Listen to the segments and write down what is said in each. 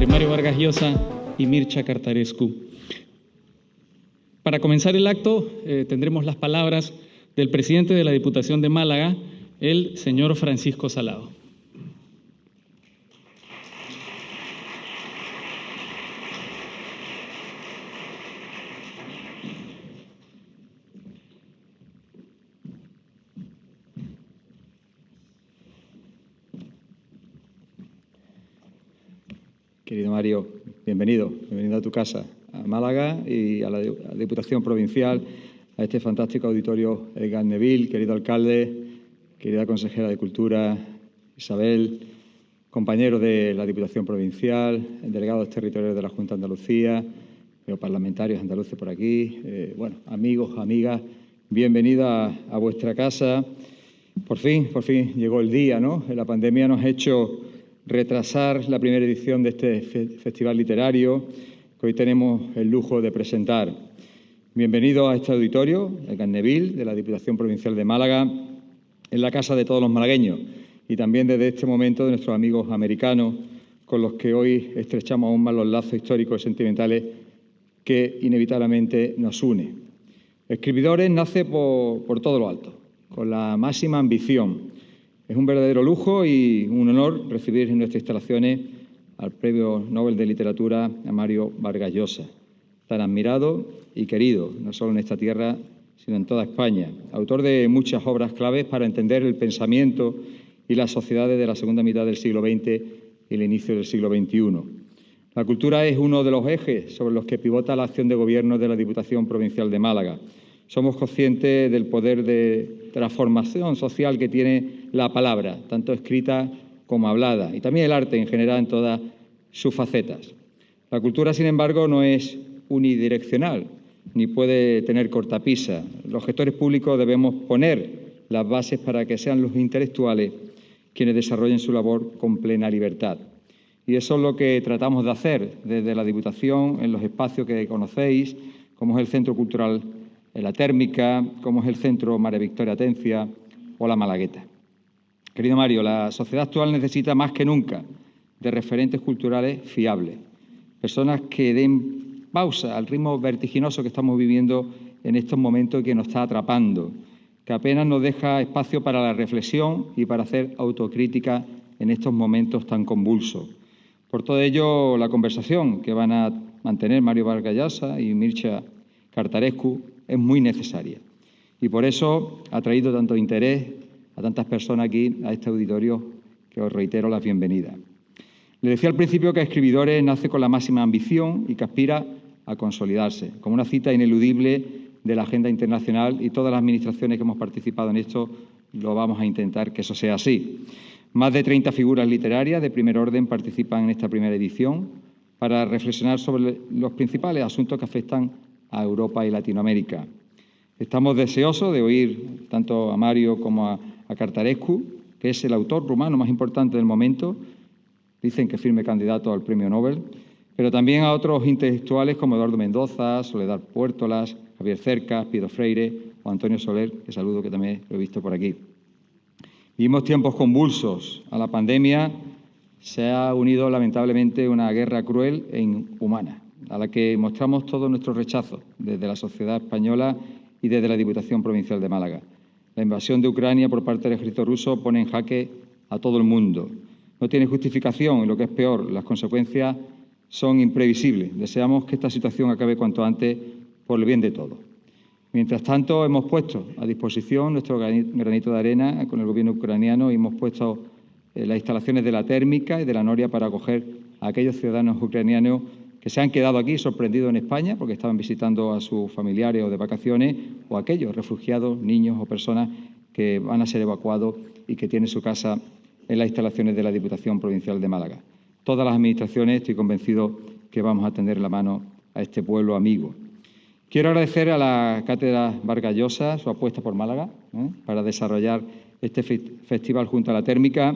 entre Mario Vargas Llosa y Mircea Cartarescu. Para comenzar el acto, tendremos las palabras del presidente de la Diputación de Málaga, el señor Francisco Salado. Querido Mario, bienvenido a tu casa, a Málaga y a la Diputación Provincial, a este fantástico auditorio Edgar Neville, querido alcalde, querida consejera de Cultura, Isabel, compañeros de la Diputación Provincial, delegados territoriales de la Junta de Andalucía, los parlamentarios andaluces por aquí, amigos, amigas, bienvenidos a vuestra casa. Por fin llegó el día, ¿no? La pandemia nos ha hecho retrasar la primera edición de este festival literario que hoy tenemos el lujo de presentar. Bienvenido a este auditorio, Edgar Neville, de la Diputación Provincial de Málaga, en la casa de todos los malagueños y también desde este momento de nuestros amigos americanos, con los que hoy estrechamos aún más los lazos históricos y sentimentales que inevitablemente nos une. Escribidores nace por todo lo alto, con la máxima ambición. Es un verdadero lujo y un honor recibir en nuestras instalaciones al Premio Nobel de Literatura a Mario Vargas Llosa, tan admirado y querido, no solo en esta tierra, sino en toda España. Autor de muchas obras claves para entender el pensamiento y las sociedades de la segunda mitad del siglo XX y el inicio del siglo XXI. La cultura es uno de los ejes sobre los que pivota la acción de gobierno de la Diputación Provincial de Málaga. Somos conscientes del poder de transformación social que tiene la palabra, tanto escrita como hablada, y también el arte en general en todas sus facetas. La cultura, sin embargo, no es unidireccional, ni puede tener cortapisa. Los gestores públicos debemos poner las bases para que sean los intelectuales quienes desarrollen su labor con plena libertad. Y eso es lo que tratamos de hacer desde la Diputación en los espacios que conocéis, como es el Centro Cultural La Térmica, como es el Centro María Victoria Atencia o La Malagueta. Querido Mario, la sociedad actual necesita más que nunca de referentes culturales fiables, personas que den pausa al ritmo vertiginoso que estamos viviendo en estos momentos y que nos está atrapando, que apenas nos deja espacio para la reflexión y para hacer autocrítica en estos momentos tan convulsos. Por todo ello, la conversación que van a mantener Mario Vargas Llosa y Mircea Cartarescu es muy necesaria y por eso ha traído tanto interés a tantas personas aquí a este auditorio que os reitero las bienvenidas. Le decía al principio que Escribidores nace con la máxima ambición y que aspira a consolidarse como una cita ineludible de la agenda internacional y todas las administraciones que hemos participado en esto lo vamos a intentar que eso sea así. Más de 30 figuras literarias de primer orden participan en esta primera edición para reflexionar sobre los principales asuntos que afectan a Europa y Latinoamérica. Estamos deseosos de oír tanto a Mario como a Cartarescu, que es el autor rumano más importante del momento, dicen que firme candidato al Premio Nobel, pero también a otros intelectuales como Eduardo Mendoza, Soledad Puertolas, Javier Cercas, Pido Freire o Antonio Soler, que saludo, que también lo he visto por aquí. Vivimos tiempos convulsos. A la pandemia se ha unido lamentablemente una guerra cruel e inhumana, a la que mostramos todo nuestro rechazo desde la sociedad española y desde la Diputación Provincial de Málaga. La invasión de Ucrania por parte del ejército ruso pone en jaque a todo el mundo. No tiene justificación y, lo que es peor, las consecuencias son imprevisibles. Deseamos que esta situación acabe cuanto antes por el bien de todos. Mientras tanto, hemos puesto a disposición nuestro granito de arena con el gobierno ucraniano y hemos puesto las instalaciones de La Térmica y de La Noria para acoger a aquellos ciudadanos ucranianos que se han quedado aquí sorprendidos en España porque estaban visitando a sus familiares o de vacaciones, o aquellos refugiados, niños o personas que van a ser evacuados y que tienen su casa en las instalaciones de la Diputación Provincial de Málaga. Todas las administraciones, estoy convencido que vamos a tender la mano a este pueblo amigo. Quiero agradecer a la Cátedra Vargas Llosa su apuesta por Málaga para desarrollar este festival junto a La Térmica.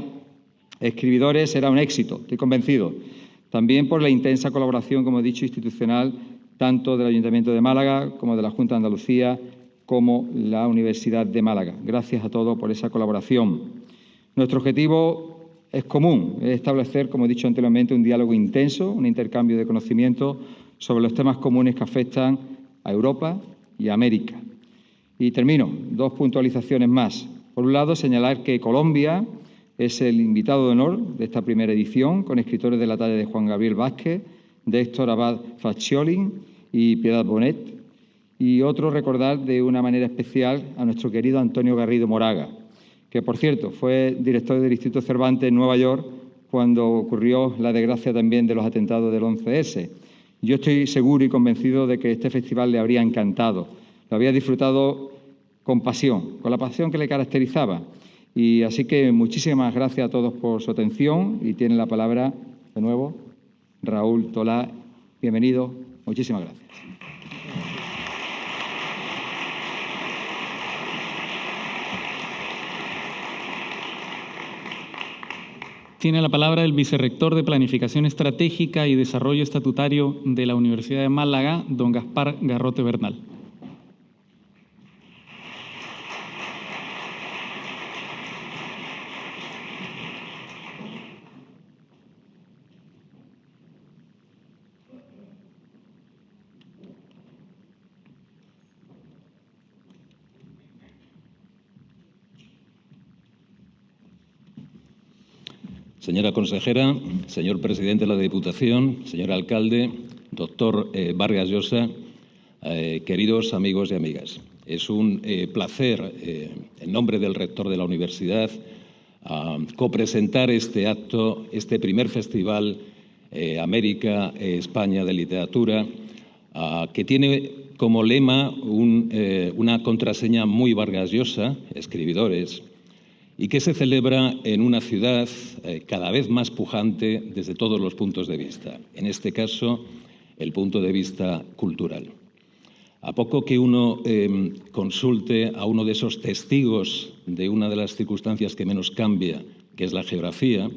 Escribidores será un éxito, estoy convencido. También por la intensa colaboración, como he dicho, institucional, tanto del Ayuntamiento de Málaga como de la Junta de Andalucía, como la Universidad de Málaga. Gracias a todos por esa colaboración. Nuestro objetivo es común, es establecer, como he dicho anteriormente, un diálogo intenso, un intercambio de conocimiento sobre los temas comunes que afectan a Europa y a América. Y termino, 2 puntualizaciones más. Por un lado, señalar que Colombia es el invitado de honor de esta primera edición, con escritores de la talla de Juan Gabriel Vázquez, de Héctor Abad Faccioli y Piedad Bonet. Y otro, recordar de una manera especial a nuestro querido Antonio Garrido Moraga, que, por cierto, fue director del Instituto Cervantes en Nueva York cuando ocurrió la desgracia también de los atentados del 11S. Yo estoy seguro y convencido de que este festival le habría encantado. Lo había disfrutado con pasión, con la pasión que le caracterizaba. Y así que muchísimas gracias a todos por su atención y tiene la palabra de nuevo Raúl Tolá. Bienvenido. Muchísimas gracias. Tiene la palabra el vicerrector de Planificación Estratégica y Desarrollo Estatutario de la Universidad de Málaga, don Gaspar Garrote Bernal. Señora consejera, señor presidente de la Diputación, señor alcalde, doctor Vargas Llosa, queridos amigos y amigas. Es un placer, en nombre del rector de la universidad, copresentar este acto, este primer festival América-España de literatura, que tiene como lema una contraseña muy Vargas Llosa, escribidores, y que se celebra en una ciudad cada vez más pujante desde todos los puntos de vista, en este caso el punto de vista cultural. A poco que uno consulte a uno de esos testigos de una de las circunstancias que menos cambia, que es la geografía,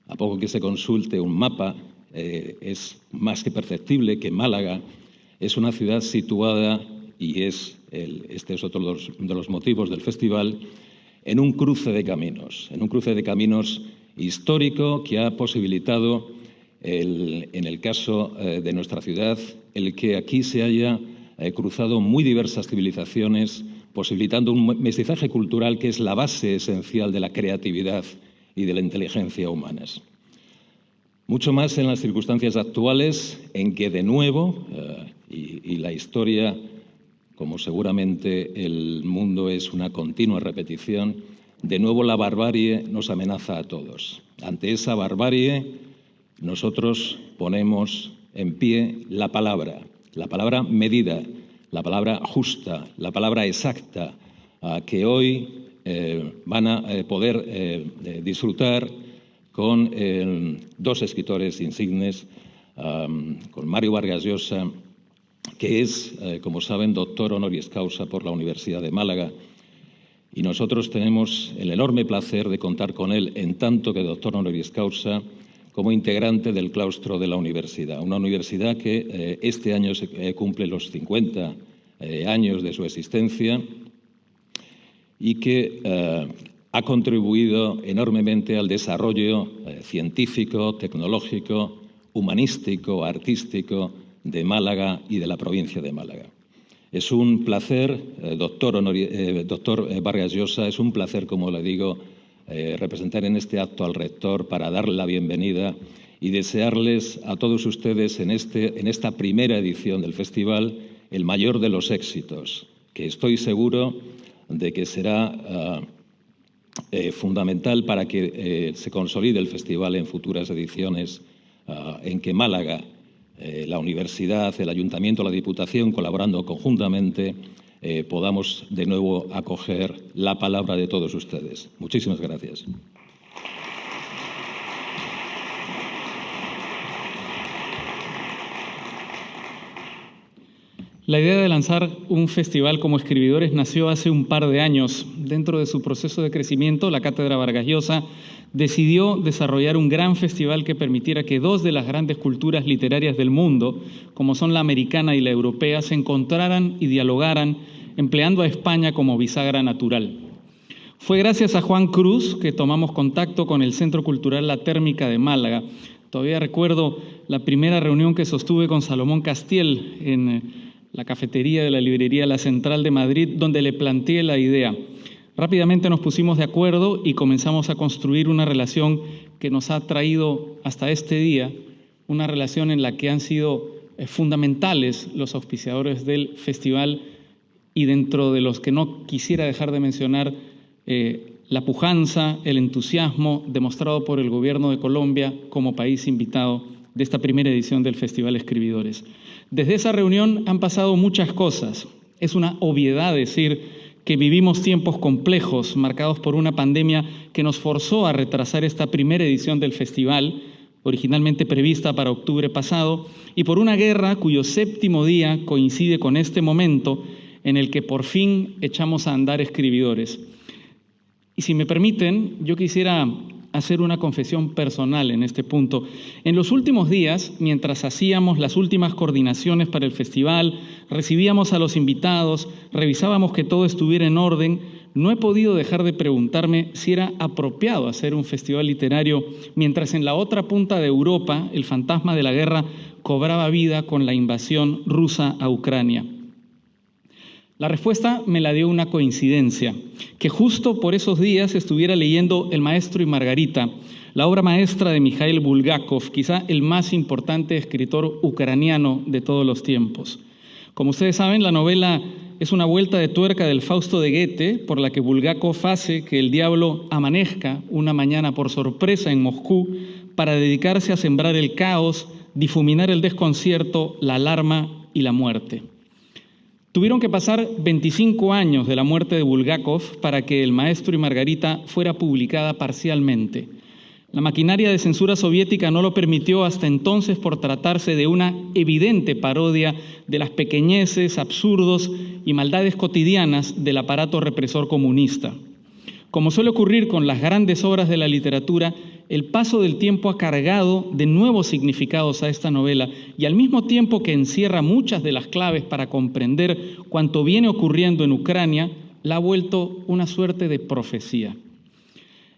a poco que se consulte un mapa, es más que perceptible que Málaga es una ciudad situada, y este es otro de los motivos del festival, en un cruce de caminos histórico que ha posibilitado, en el caso de nuestra ciudad, el que aquí se haya cruzado muy diversas civilizaciones, posibilitando un mestizaje cultural que es la base esencial de la creatividad y de la inteligencia humanas. Mucho más en las circunstancias actuales en que, de nuevo, y la historia, como seguramente el mundo es una continua repetición, de nuevo la barbarie nos amenaza a todos. Ante esa barbarie, nosotros ponemos en pie la palabra medida, la palabra justa, la palabra exacta, que hoy van a poder disfrutar con 2 escritores insignes, con Mario Vargas Llosa, que es, como saben, doctor honoris causa por la Universidad de Málaga, y nosotros tenemos el enorme placer de contar con él en tanto que doctor honoris causa como integrante del claustro de la universidad, una universidad que este año cumple los 50 años de su existencia y que ha contribuido enormemente al desarrollo científico, tecnológico, humanístico, artístico de Málaga y de la provincia de Málaga. Es un placer, doctor Vargas Llosa, es un placer, como le digo, representar en este acto al rector para darle la bienvenida y desearles a todos ustedes en esta primera edición del festival el mayor de los éxitos, que estoy seguro de que será fundamental para que se consolide el festival en futuras ediciones, en que Málaga, la universidad, el ayuntamiento, la Diputación, colaborando conjuntamente, podamos de nuevo acoger la palabra de todos ustedes. Muchísimas gracias. La idea de lanzar un festival como escribidores nació hace un par de años. Dentro de su proceso de crecimiento, la Cátedra Vargas Llosa decidió desarrollar un gran festival que permitiera que 2 de las grandes culturas literarias del mundo, como son la americana y la europea, se encontraran y dialogaran, empleando a España como bisagra natural. Fue gracias a Juan Cruz que tomamos contacto con el Centro Cultural La Térmica de Málaga. Todavía recuerdo la primera reunión que sostuve con Salomón Castiel en la cafetería de la librería La Central de Madrid, donde le planteé la idea. Rápidamente nos pusimos de acuerdo y comenzamos a construir una relación que nos ha traído hasta este día, una relación en la que han sido fundamentales los auspiciadores del festival y dentro de los que no quisiera dejar de mencionar la pujanza, el entusiasmo demostrado por el Gobierno de Colombia como país invitado de esta primera edición del Festival Escribidores. Desde esa reunión han pasado muchas cosas. Es una obviedad decir que vivimos tiempos complejos marcados por una pandemia que nos forzó a retrasar esta primera edición del festival, originalmente prevista para octubre pasado, y por una guerra cuyo 7º día coincide con este momento en el que por fin echamos a andar Escribidores. Y si me permiten, yo quisiera hacer una confesión personal en este punto. En los últimos días, mientras hacíamos las últimas coordinaciones para el festival, recibíamos a los invitados, revisábamos que todo estuviera en orden, no he podido dejar de preguntarme si era apropiado hacer un festival literario mientras en la otra punta de Europa el fantasma de la guerra cobraba vida con la invasión rusa a Ucrania. La respuesta me la dio una coincidencia, que justo por esos días estuviera leyendo El Maestro y Margarita, la obra maestra de Mikhail Bulgakov, quizá el más importante escritor ucraniano de todos los tiempos. Como ustedes saben, la novela es una vuelta de tuerca del Fausto de Goethe, por la que Bulgakov hace que el diablo amanezca una mañana por sorpresa en Moscú para dedicarse a sembrar el caos, difuminar el desconcierto, la alarma y la muerte. Tuvieron que pasar 25 años de la muerte de Bulgakov para que El Maestro y Margarita fuera publicada parcialmente. La maquinaria de censura soviética no lo permitió hasta entonces por tratarse de una evidente parodia de las pequeñeces, absurdos y maldades cotidianas del aparato represor comunista. Como suele ocurrir con las grandes obras de la literatura, el paso del tiempo ha cargado de nuevos significados a esta novela y al mismo tiempo que encierra muchas de las claves para comprender cuanto viene ocurriendo en Ucrania, la ha vuelto una suerte de profecía.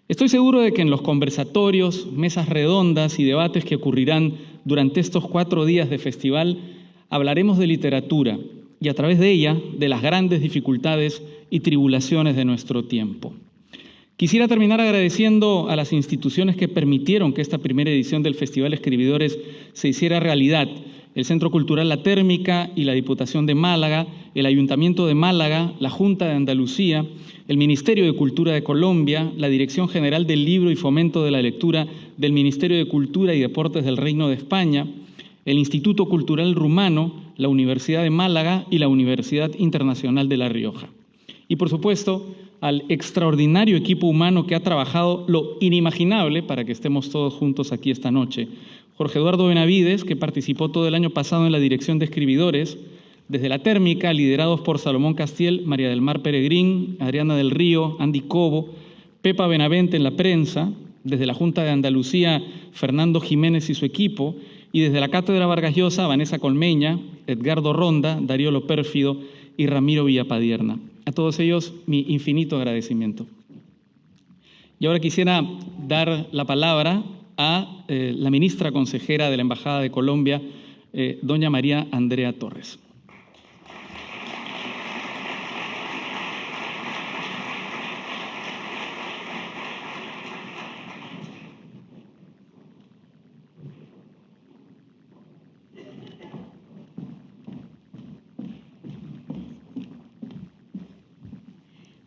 Estoy seguro de que en los conversatorios, mesas redondas y debates que ocurrirán durante estos 4 días de festival, hablaremos de literatura y a través de ella de las grandes dificultades y tribulaciones de nuestro tiempo. Quisiera terminar agradeciendo a las instituciones que permitieron que esta primera edición del Festival Escribidores se hiciera realidad: el Centro Cultural La Térmica y la Diputación de Málaga, el Ayuntamiento de Málaga, la Junta de Andalucía, el Ministerio de Cultura de Colombia, la Dirección General del Libro y Fomento de la Lectura del Ministerio de Cultura y Deportes del Reino de España, el Instituto Cultural Rumano, la Universidad de Málaga y la Universidad Internacional de La Rioja. Y, por supuesto, al extraordinario equipo humano que ha trabajado lo inimaginable para que estemos todos juntos aquí esta noche. Jorge Eduardo Benavides, que participó todo el año pasado en la dirección de Escribidores, desde La Térmica, liderados por Salomón Castiel, María del Mar Peregrín, Adriana del Río, Andy Cobo, Pepa Benavente en la prensa, desde la Junta de Andalucía, Fernando Jiménez y su equipo, y desde la Cátedra Vargas Llosa, Vanessa Colmeña, Edgardo Ronda, Darío Lopérfido y Ramiro Villapadierna. A todos ellos, mi infinito agradecimiento. Y ahora quisiera dar la palabra a la ministra consejera de la Embajada de Colombia, doña María Andrea Torres.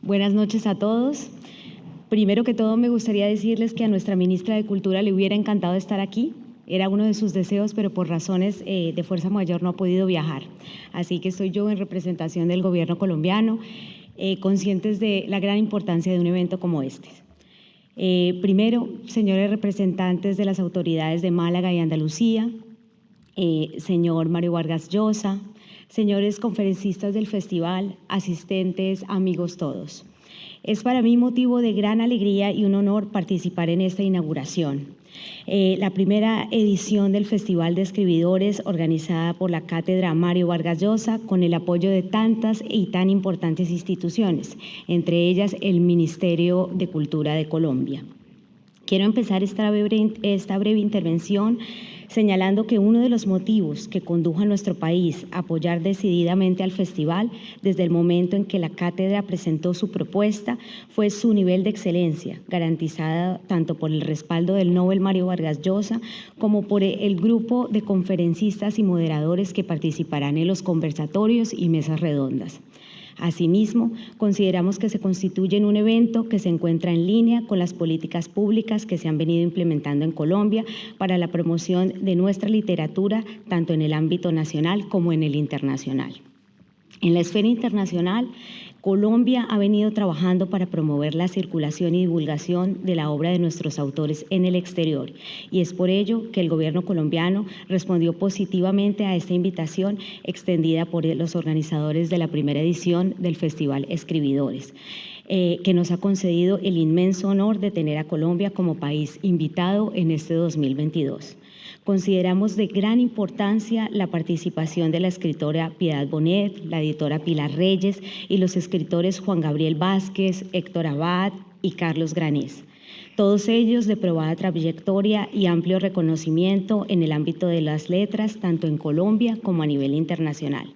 Buenas noches a todos. Primero que todo, me gustaría decirles que a nuestra ministra de Cultura le hubiera encantado estar aquí. Era uno de sus deseos, pero por razones de fuerza mayor no ha podido viajar. Así que estoy yo en representación del gobierno colombiano, conscientes de la gran importancia de un evento como este. Primero, señores representantes de las autoridades de Málaga y Andalucía, señor Mario Vargas Llosa, señores conferencistas del festival, asistentes, amigos todos. Es para mí motivo de gran alegría y un honor participar en esta inauguración. La primera edición del Festival de Escribidores, organizada por la Cátedra Mario Vargas Llosa, con el apoyo de tantas y tan importantes instituciones, entre ellas el Ministerio de Cultura de Colombia. Quiero empezar esta breve intervención señalando que uno de los motivos que condujo a nuestro país a apoyar decididamente al festival desde el momento en que la cátedra presentó su propuesta fue su nivel de excelencia, garantizada tanto por el respaldo del Nobel Mario Vargas Llosa como por el grupo de conferencistas y moderadores que participarán en los conversatorios y mesas redondas. Asimismo, consideramos que se constituye en un evento que se encuentra en línea con las políticas públicas que se han venido implementando en Colombia para la promoción de nuestra literatura, tanto en el ámbito nacional como en el internacional. En la esfera internacional, Colombia ha venido trabajando para promover la circulación y divulgación de la obra de nuestros autores en el exterior, y es por ello que el gobierno colombiano respondió positivamente a esta invitación extendida por los organizadores de la primera edición del Festival Escribidores, que nos ha concedido el inmenso honor de tener a Colombia como país invitado en este 2022. Consideramos de gran importancia la participación de la escritora Piedad Bonet, la editora Pilar Reyes y los escritores Juan Gabriel Vázquez, Héctor Abad y Carlos Granés. Todos ellos de probada trayectoria y amplio reconocimiento en el ámbito de las letras, tanto en Colombia como a nivel internacional.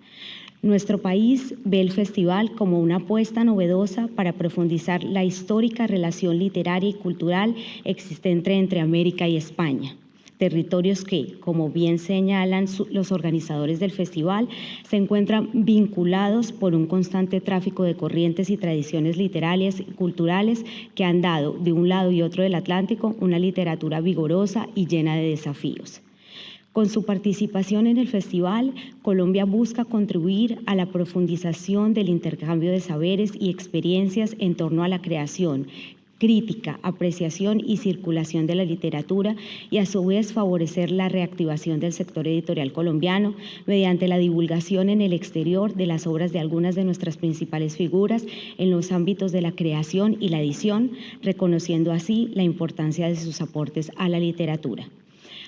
Nuestro país ve el festival como una apuesta novedosa para profundizar la histórica relación literaria y cultural existente entre América y España. Territorios que, como bien señalan los organizadores del festival, se encuentran vinculados por un constante tráfico de corrientes y tradiciones literarias y culturales que han dado, de un lado y otro del Atlántico, una literatura vigorosa y llena de desafíos. Con su participación en el festival, Colombia busca contribuir a la profundización del intercambio de saberes y experiencias en torno a la creación, crítica, apreciación y circulación de la literatura y a su vez favorecer la reactivación del sector editorial colombiano mediante la divulgación en el exterior de las obras de algunas de nuestras principales figuras en los ámbitos de la creación y la edición, reconociendo así la importancia de sus aportes a la literatura.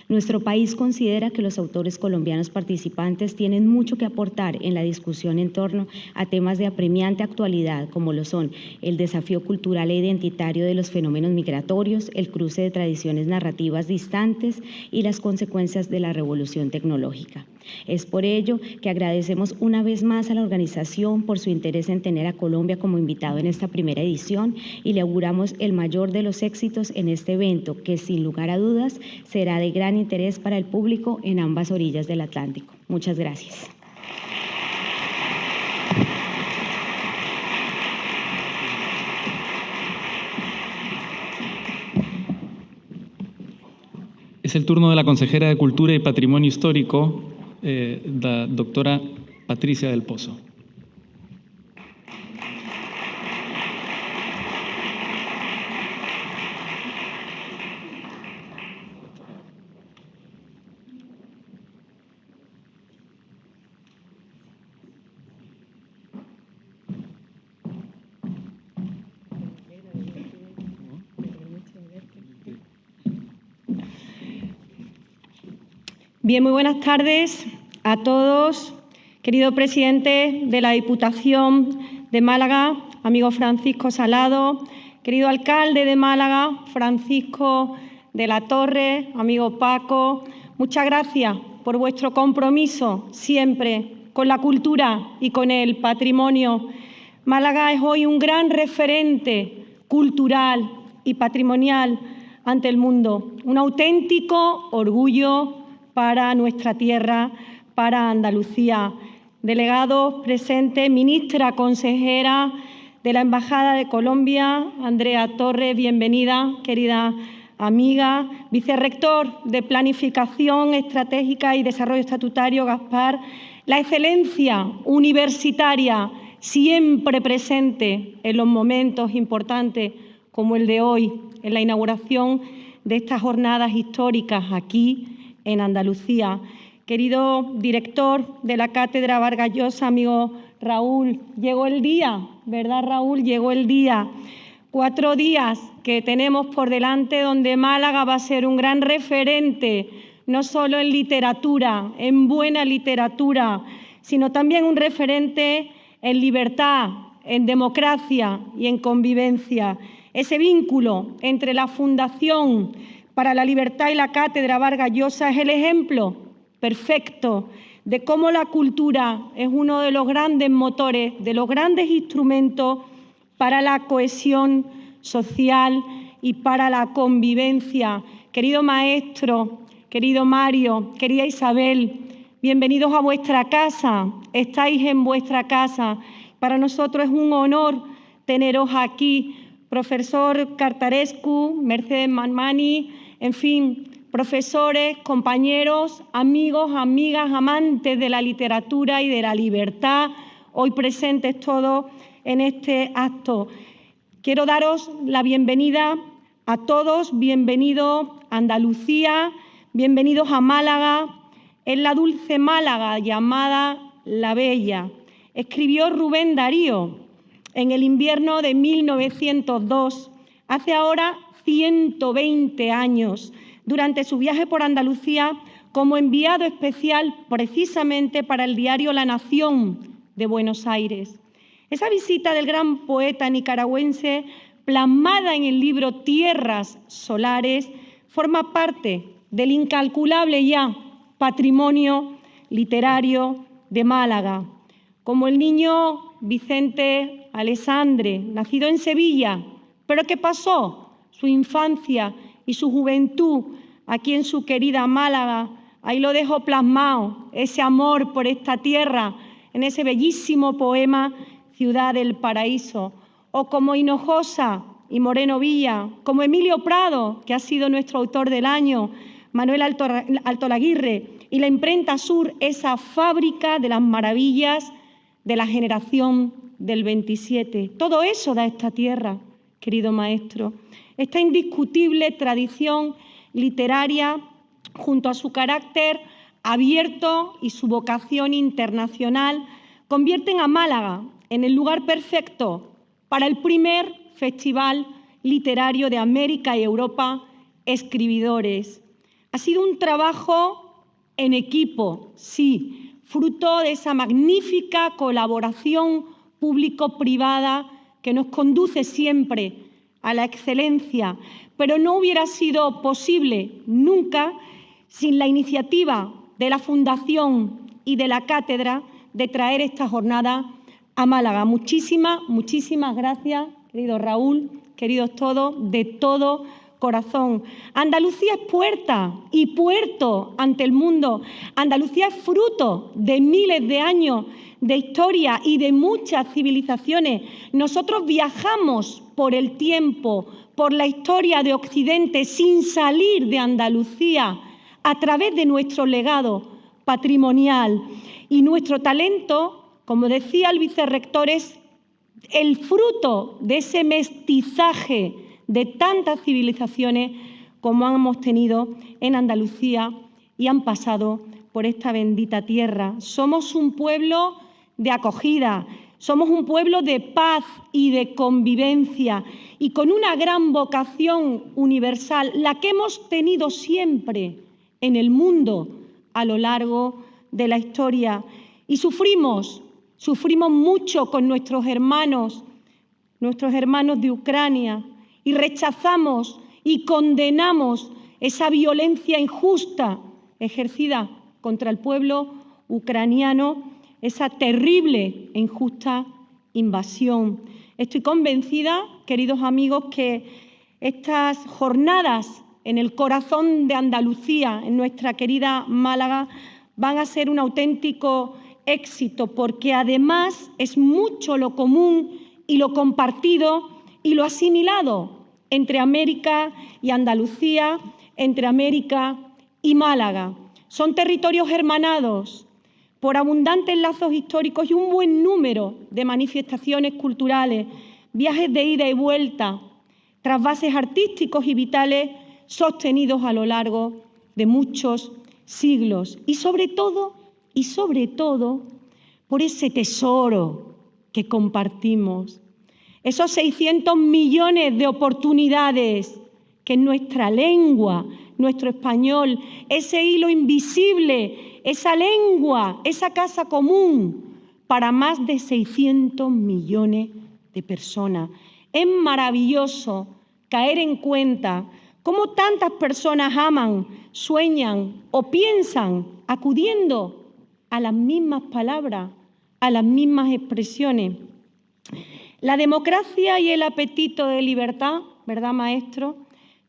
Nuestro país considera que los autores colombianos participantes tienen mucho que aportar en la discusión en torno a temas de apremiante actualidad, como lo son el desafío cultural e identitario de los fenómenos migratorios, el cruce de tradiciones narrativas distantes y las consecuencias de la revolución tecnológica. Es por ello que agradecemos una vez más a la organización por su interés en tener a Colombia como invitado en esta primera edición y le auguramos el mayor de los éxitos en este evento, que sin lugar a dudas será de gran interés para el público en ambas orillas del Atlántico. Muchas gracias. Es el turno de la consejera de Cultura y Patrimonio Histórico, la doctora Patricia del Pozo. Bien, muy buenas tardes a todos. Querido presidente de la Diputación de Málaga, amigo Francisco Salado, querido alcalde de Málaga, Francisco de la Torre, amigo Paco, muchas gracias por vuestro compromiso siempre con la cultura y con el patrimonio. Málaga es hoy un gran referente cultural y patrimonial ante el mundo, un auténtico orgullo para nuestra tierra, para Andalucía. Delegados presentes, ministra consejera de la Embajada de Colombia, Andrea Torres, bienvenida, querida amiga. Vicerrector de Planificación Estratégica y Desarrollo Estatutario, Gaspar. La excelencia universitaria siempre presente en los momentos importantes como el de hoy, en la inauguración de estas jornadas históricas aquí en Andalucía. Querido director de la Cátedra Vargas Llosa, amigo Raúl, llegó el día, ¿verdad, Raúl? Llegó el día. 4 días que tenemos por delante donde Málaga va a ser un gran referente, no solo en literatura, en buena literatura, sino también un referente en libertad, en democracia y en convivencia. Ese vínculo entre la Fundación para la Libertad y la Cátedra Vargas Llosa es el ejemplo perfecto de cómo la cultura es uno de los grandes motores, de los grandes instrumentos para la cohesión social y para la convivencia. Querido maestro, querido Mario, querida Isabel, bienvenidos a vuestra casa, estáis en vuestra casa. Para nosotros es un honor teneros aquí, profesor Cartarescu, Mercedes Manmani, en fin, profesores, compañeros, amigos, amigas, amantes de la literatura y de la libertad, hoy presentes todos en este acto. Quiero daros la bienvenida a todos, bienvenidos a Andalucía, bienvenidos a Málaga, en la dulce Málaga llamada La Bella. Escribió Rubén Darío en el invierno de 1902, hace ahora 120 años, durante su viaje por Andalucía como enviado especial precisamente para el diario La Nación de Buenos Aires. Esa visita del gran poeta nicaragüense, plasmada en el libro Tierras Solares, forma parte del incalculable ya patrimonio literario de Málaga. Como el niño Vicente Alessandre, nacido en Sevilla, pero que pasó su infancia y su juventud aquí en su querida Málaga, ahí lo dejo plasmado, ese amor por esta tierra, en ese bellísimo poema Ciudad del Paraíso. O como Hinojosa y Moreno Villa, como Emilio Prado, que ha sido nuestro autor del año, Manuel Altolaguirre, y la imprenta Sur, esa fábrica de las maravillas de la generación del 27. Todo eso da esta tierra, querido maestro. Esta indiscutible tradición literaria, junto a su carácter abierto y su vocación internacional, convierten a Málaga en el lugar perfecto para el primer festival literario de América y Europa, Escribidores. Ha sido un trabajo en equipo, sí, fruto de esa magnífica colaboración público-privada que nos conduce siempre a la excelencia, pero no hubiera sido posible nunca sin la iniciativa de la Fundación y de la Cátedra de traer esta jornada a Málaga. Muchísimas gracias, querido Raúl, queridos todos, de todo corazón. Andalucía es puerta y puerto ante el mundo. Andalucía es fruto de miles de años de historia y de muchas civilizaciones. Nosotros viajamos por el tiempo, por la historia de Occidente, sin salir de Andalucía, a través de nuestro legado patrimonial. Y nuestro talento, como decía el vicerrector, es el fruto de ese mestizaje de tantas civilizaciones como hemos tenido en Andalucía y han pasado por esta bendita tierra. Somos un pueblo de acogida, somos un pueblo de paz y de convivencia y con una gran vocación universal, la que hemos tenido siempre en el mundo a lo largo de la historia. Y sufrimos mucho con nuestros hermanos de Ucrania, y rechazamos y condenamos esa violencia injusta ejercida contra el pueblo ucraniano, esa terrible e injusta invasión. Estoy convencida, queridos amigos, que estas jornadas en el corazón de Andalucía, en nuestra querida Málaga, van a ser un auténtico éxito, porque además es mucho lo común y lo compartido y lo asimilado entre América y Andalucía, entre América y Málaga. Son territorios hermanados por abundantes lazos históricos y un buen número de manifestaciones culturales, viajes de ida y vuelta, trasvases artísticos y vitales sostenidos a lo largo de muchos siglos. Y sobre todo, por ese tesoro que compartimos. Esos 600 millones de oportunidades que en nuestra lengua, nuestro español, ese hilo invisible, esa lengua, esa casa común para más de 600 millones de personas. Es maravilloso caer en cuenta cómo tantas personas aman, sueñan o piensan acudiendo a las mismas palabras, a las mismas expresiones. La democracia y el apetito de libertad, ¿verdad, maestro?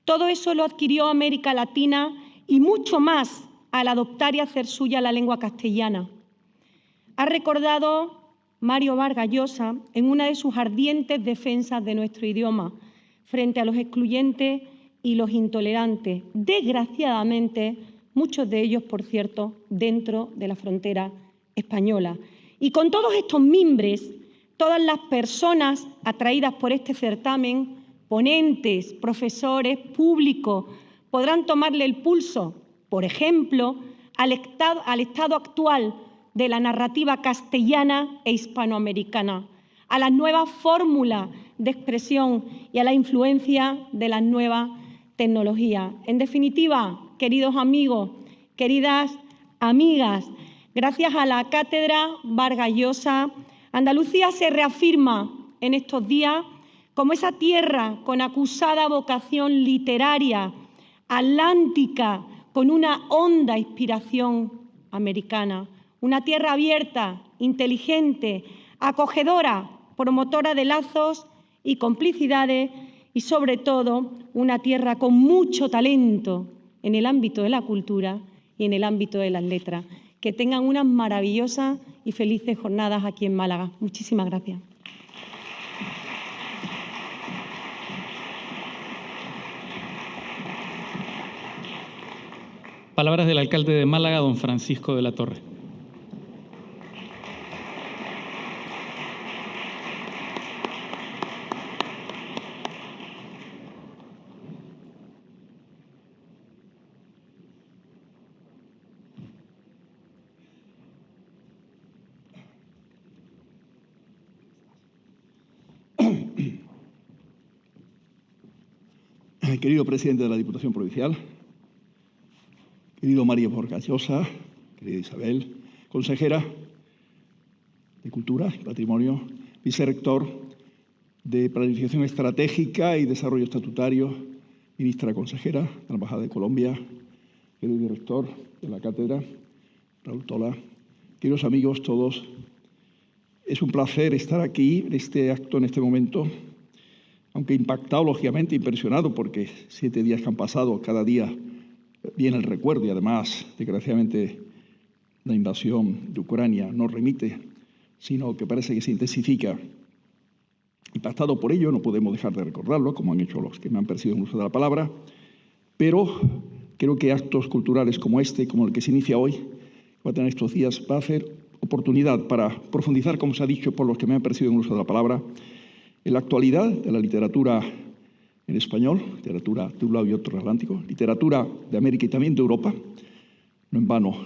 Todo eso lo adquirió América Latina y mucho más al adoptar y hacer suya la lengua castellana. Ha recordado Mario Vargas Llosa en una de sus ardientes defensas de nuestro idioma frente a los excluyentes y los intolerantes, desgraciadamente, muchos de ellos, por cierto, dentro de la frontera española. Y con todos estos mimbres, todas las personas atraídas por este certamen, ponentes, profesores, público, podrán tomarle el pulso, por ejemplo, al estado actual de la narrativa castellana e hispanoamericana, a las nuevas fórmulas de expresión y a la influencia de las nuevas tecnologías. En definitiva, queridos amigos, queridas amigas, gracias a la Cátedra Vargas Llosa, Andalucía se reafirma en estos días como esa tierra con acusada vocación literaria, atlántica, con una honda inspiración americana. Una tierra abierta, inteligente, acogedora, promotora de lazos y complicidades y, sobre todo, una tierra con mucho talento en el ámbito de la cultura y en el ámbito de las letras. Que tengan unas maravillosas y felices jornadas aquí en Málaga. Muchísimas gracias. Palabras del alcalde de Málaga, don Francisco de la Torre. Querido presidente de la Diputación Provincial, querido Mario Vargas Llosa, querida Isabel, consejera de Cultura y Patrimonio, vicerrector de Planificación Estratégica y Desarrollo Estatutario, ministra consejera de la Embajada de Colombia, querido director de la Cátedra, Raúl Tola, queridos amigos todos, es un placer estar aquí en este acto, en este momento, aunque impactado, lógicamente, impresionado, porque 7 días que han pasado, cada día viene el recuerdo y además, desgraciadamente, la invasión de Ucrania no remite, sino que parece que se intensifica. Impactado por ello, no podemos dejar de recordarlo, como han hecho los que me han precedido en el uso de la palabra, pero creo que actos culturales como este, como el que se inicia hoy, va a tener estos días, va a hacer oportunidad para profundizar, como se ha dicho por los que me han precedido en el uso de la palabra, en la actualidad de la literatura en español, literatura de un lado y otro atlántico, literatura de América y también de Europa. No en vano,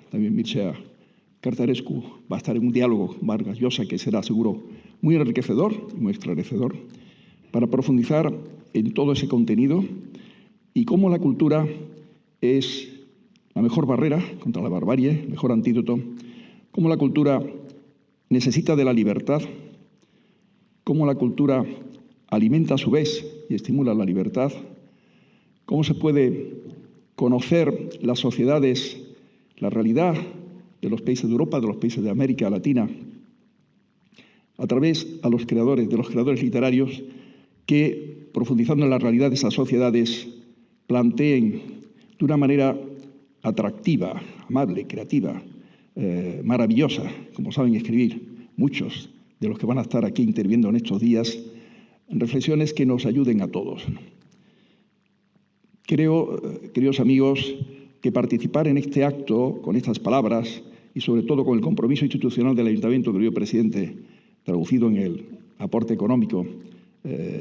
también Mircea Cartarescu va a estar en un diálogo con Vargas Llosa que será seguro muy enriquecedor y muy esclarecedor para profundizar en todo ese contenido y cómo la cultura es la mejor barrera contra la barbarie, el mejor antídoto, cómo la cultura necesita de la libertad, cómo la cultura alimenta a su vez y estimula la libertad, cómo se puede conocer las sociedades, la realidad de los países de Europa, de los países de América Latina, a través de los creadores literarios que, profundizando en la realidad de esas sociedades, planteen de una manera atractiva, amable, creativa, maravillosa, como saben escribir muchos de los que van a estar aquí interviniendo en estos días, reflexiones que nos ayuden a todos. Creo, queridos amigos, que participar en este acto con estas palabras y sobre todo con el compromiso institucional del Ayuntamiento, querido presidente, traducido en el aporte económico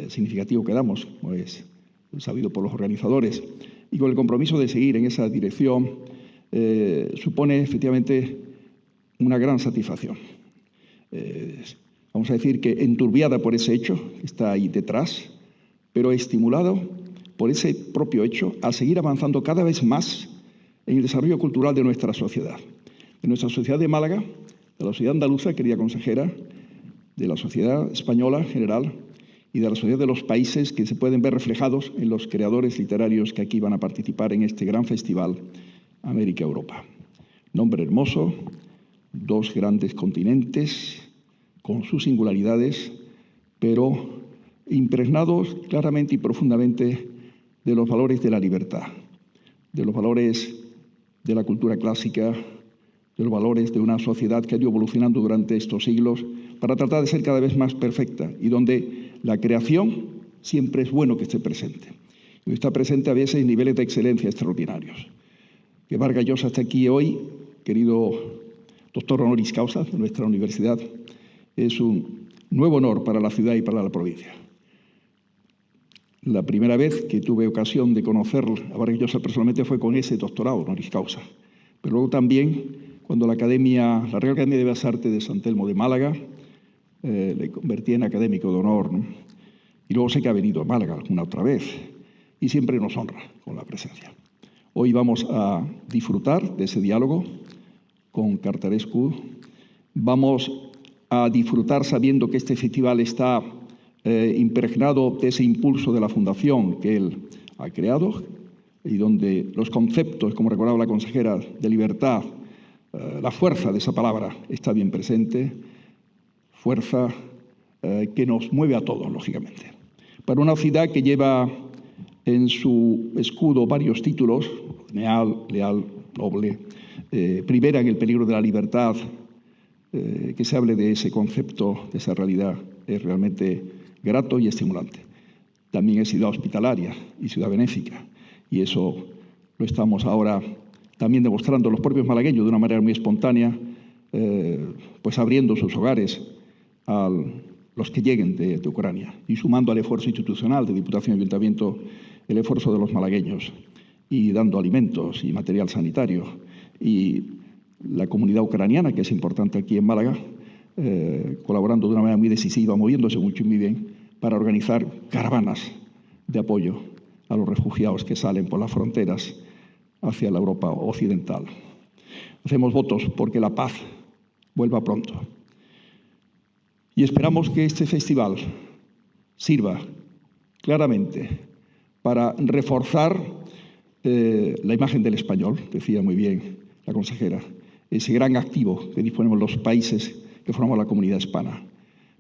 significativo que damos, como es sabido por los organizadores, y con el compromiso de seguir en esa dirección, supone efectivamente una gran satisfacción. Vamos a decir que enturbiada por ese hecho que está ahí detrás, pero estimulado por ese propio hecho a seguir avanzando cada vez más en el desarrollo cultural de nuestra sociedad de Málaga, de la sociedad andaluza, querida consejera, de la sociedad española en general y de la sociedad de los países que se pueden ver reflejados en los creadores literarios que aquí van a participar en este gran festival América-Europa. Nombre hermoso, dos grandes continentes con sus singularidades, pero impregnados claramente y profundamente de los valores de la libertad, de los valores de la cultura clásica, de los valores de una sociedad que ha ido evolucionando durante estos siglos para tratar de ser cada vez más perfecta y donde la creación siempre es bueno que esté presente. Y está presente a veces en niveles de excelencia extraordinarios. Que Vargas Llosa esté aquí hoy, querido doctor honoris causa de nuestra universidad, es un nuevo honor para la ciudad y para la provincia. La primera vez que tuve ocasión de conocer a Vargas Llosa personalmente fue con ese doctorado honoris causa, pero luego también cuando la Real Academia de Bellas Artes de San Telmo de Málaga le convertí en académico de honor, ¿no? Y luego sé que ha venido a Málaga alguna otra vez y siempre nos honra con la presencia. Hoy vamos a disfrutar de ese diálogo con Cartarescu, vamos a disfrutar sabiendo que este festival está impregnado de ese impulso de la fundación que él ha creado y donde los conceptos, como recordaba la consejera, de libertad, la fuerza de esa palabra está bien presente, fuerza que nos mueve a todos, lógicamente. Para una ciudad que lleva en su escudo varios títulos, leal, noble, primera en el peligro de la libertad, que se hable de ese concepto, de esa realidad, es realmente grato y estimulante. También es ciudad hospitalaria y ciudad benéfica, y eso lo estamos ahora también demostrando los propios malagueños de una manera muy espontánea, pues abriendo sus hogares a los que lleguen de Ucrania y sumando al esfuerzo institucional de Diputación y Ayuntamiento el esfuerzo de los malagueños y dando alimentos y material sanitario. Y la comunidad ucraniana, que es importante aquí en Málaga, colaborando de una manera muy decisiva, moviéndose mucho y muy bien para organizar caravanas de apoyo a los refugiados que salen por las fronteras hacia la Europa occidental. Hacemos votos porque la paz vuelva pronto. Y esperamos que este festival sirva claramente para reforzar la imagen del español, decía muy bien la consejera, ese gran activo que disponemos los países que formamos la comunidad hispana,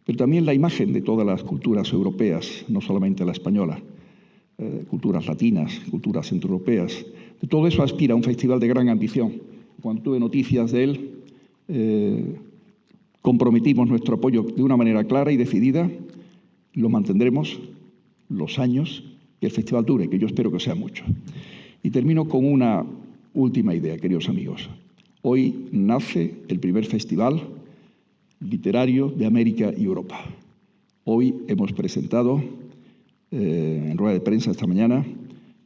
pero también la imagen de todas las culturas europeas, no solamente la española, culturas latinas, culturas centroeuropeas. De todo eso aspira un festival de gran ambición. Cuando tuve noticias de él, comprometimos nuestro apoyo de una manera clara y decidida, lo mantendremos los años que el festival dure, que yo espero que sea mucho. Y termino con una última idea, queridos amigos. Hoy nace el primer festival literario de América y Europa. Hoy hemos presentado en rueda de prensa esta mañana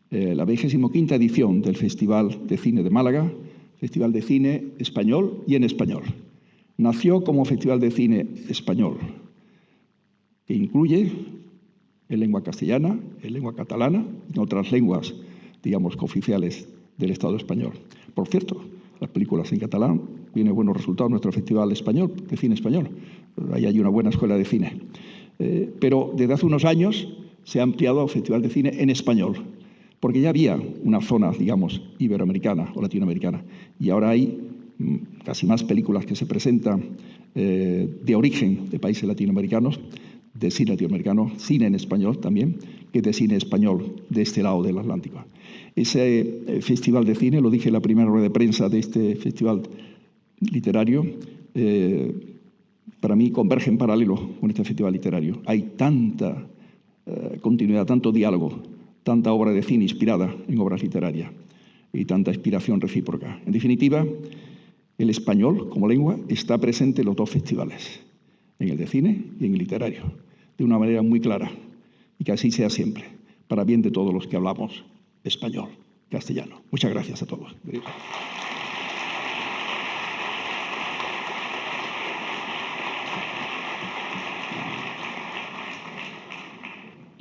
la 25ª edición del Festival de Cine de Málaga, Festival de Cine español y en español. Nació como Festival de Cine español, que incluye en lengua castellana, en lengua catalana y en otras lenguas, digamos, cooficiales del Estado español. Por cierto, las películas en catalán tienen buenos resultados en nuestro Festival español, de Cine español. Ahí hay una buena escuela de cine. Pero desde hace unos años se ha ampliado al Festival de Cine en español, porque ya había una zona, digamos, iberoamericana o latinoamericana, y ahora hay casi más películas que se presentan de origen de países latinoamericanos, de cine latinoamericano, cine en español también, que de cine español de este lado del Atlántico. Ese festival de cine, lo dije en la primera rueda de prensa de este festival literario, para mí converge en paralelo con este festival literario. Hay tanta continuidad, tanto diálogo, tanta obra de cine inspirada en obras literarias y tanta inspiración recíproca. En definitiva, el español como lengua está presente en los dos festivales, en el de cine y en el literario, de una manera muy clara, y que así sea siempre, para bien de todos los que hablamos español, castellano. Muchas gracias a todos.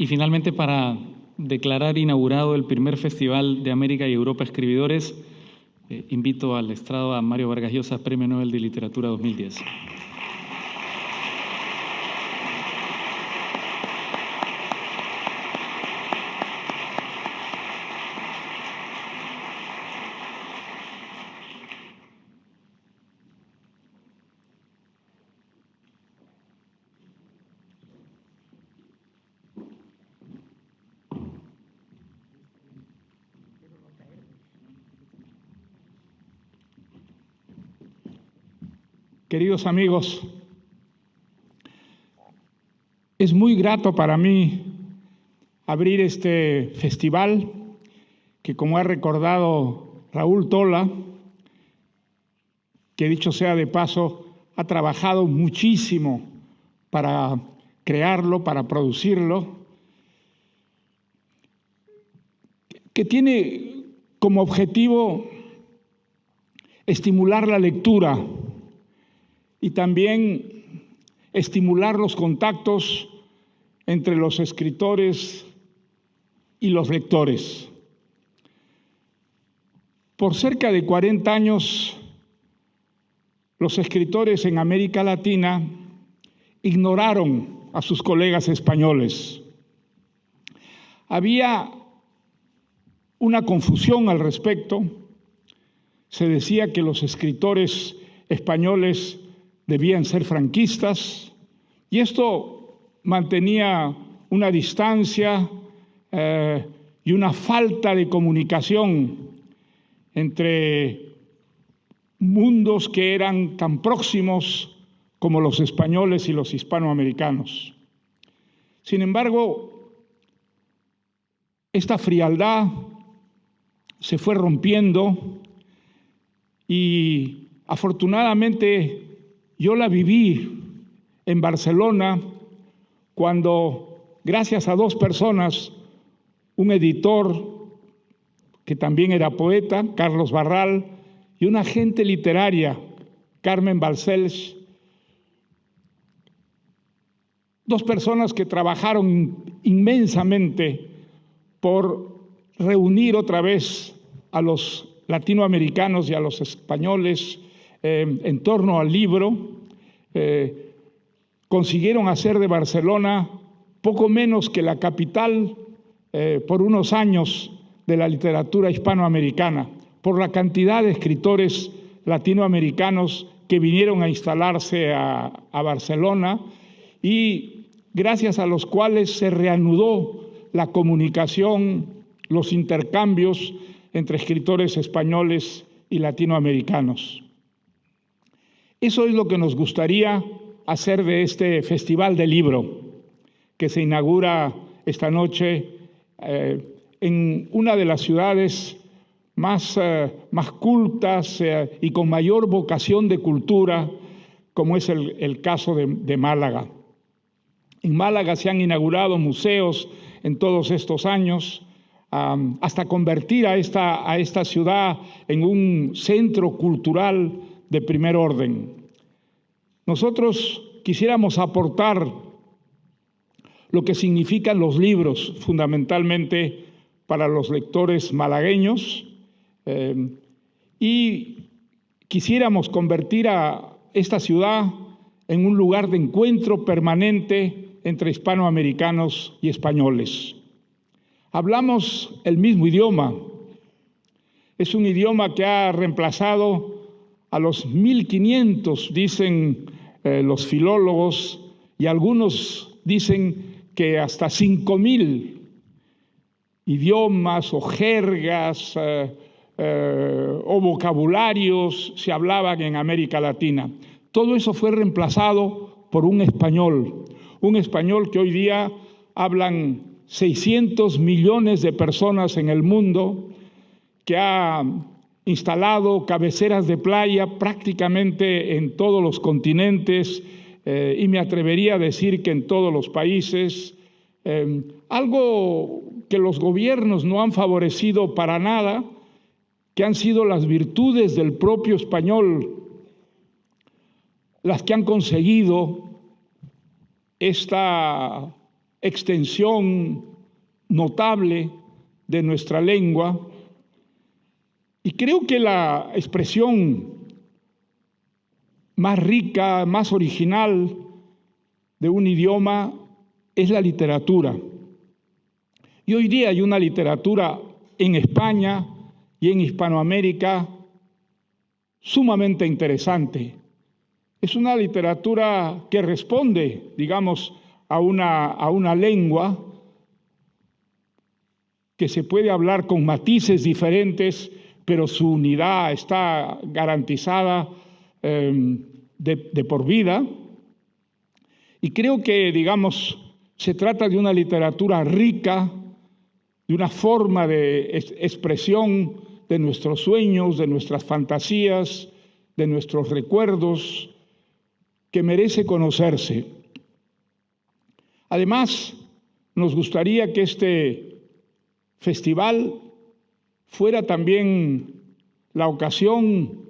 Y finalmente, para declarar inaugurado el primer Festival de América y Europa Escribidores, invito al estrado a Mario Vargas Llosa, Premio Nobel de Literatura 2010. Queridos amigos, es muy grato para mí abrir este festival que, como ha recordado Raúl Tola, que dicho sea de paso, ha trabajado muchísimo para crearlo, para producirlo, que tiene como objetivo estimular la lectura y también estimular los contactos entre los escritores y los lectores. Por cerca de 40 años, los escritores en América Latina ignoraron a sus colegas españoles. Había una confusión al respecto. Se decía que los escritores españoles debían ser franquistas, y esto mantenía una distancia y una falta de comunicación entre mundos que eran tan próximos como los españoles y los hispanoamericanos. Sin embargo, esta frialdad se fue rompiendo y afortunadamente yo la viví en Barcelona cuando, gracias a dos personas, un editor que también era poeta, Carlos Barral, y una agente literaria, Carmen Balcells, dos personas que trabajaron inmensamente por reunir otra vez a los latinoamericanos y a los españoles en torno al libro, consiguieron hacer de Barcelona poco menos que la capital por unos años de la literatura hispanoamericana, por la cantidad de escritores latinoamericanos que vinieron a instalarse a Barcelona y gracias a los cuales se reanudó la comunicación, los intercambios entre escritores españoles y latinoamericanos. Eso es lo que nos gustaría hacer de este Festival del Libro, que se inaugura esta noche en una de las ciudades más cultas y con mayor vocación de cultura, como es el caso de Málaga. En Málaga se han inaugurado museos en todos estos años, hasta convertir a esta ciudad en un centro cultural de primer orden. Nosotros quisiéramos aportar lo que significan los libros, fundamentalmente para los lectores malagueños, y quisiéramos convertir a esta ciudad en un lugar de encuentro permanente entre hispanoamericanos y españoles. Hablamos el mismo idioma. Es un idioma que ha reemplazado a los 1.500, dicen los filólogos, y algunos dicen que hasta 5.000 idiomas o jergas o vocabularios se hablaban en América Latina. Todo eso fue reemplazado por un español que hoy día hablan 600 millones de personas en el mundo, que ha instalado cabeceras de playa prácticamente en todos los continentes y me atrevería a decir que en todos los países, algo que los gobiernos no han favorecido para nada, que han sido las virtudes del propio español las que han conseguido esta extensión notable de nuestra lengua. Y creo que la expresión más rica, más original de un idioma es la literatura. Y hoy día hay una literatura en España y en Hispanoamérica sumamente interesante. Es una literatura que responde, digamos, a una lengua que se puede hablar con matices diferentes, pero su unidad está garantizada de por vida. Y creo que, digamos, se trata de una literatura rica, de una forma de expresión de nuestros sueños, de nuestras fantasías, de nuestros recuerdos, que merece conocerse. Además, nos gustaría que este festival fuera también la ocasión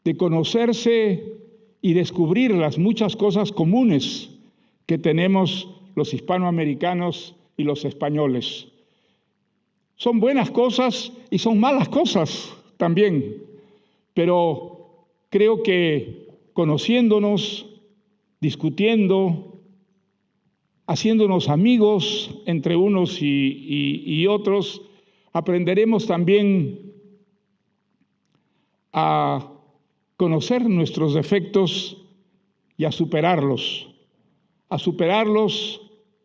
de conocerse y descubrir las muchas cosas comunes que tenemos los hispanoamericanos y los españoles. Son buenas cosas y son malas cosas también, pero creo que conociéndonos, discutiendo, haciéndonos amigos entre unos y otros, aprenderemos también a conocer nuestros defectos y a superarlos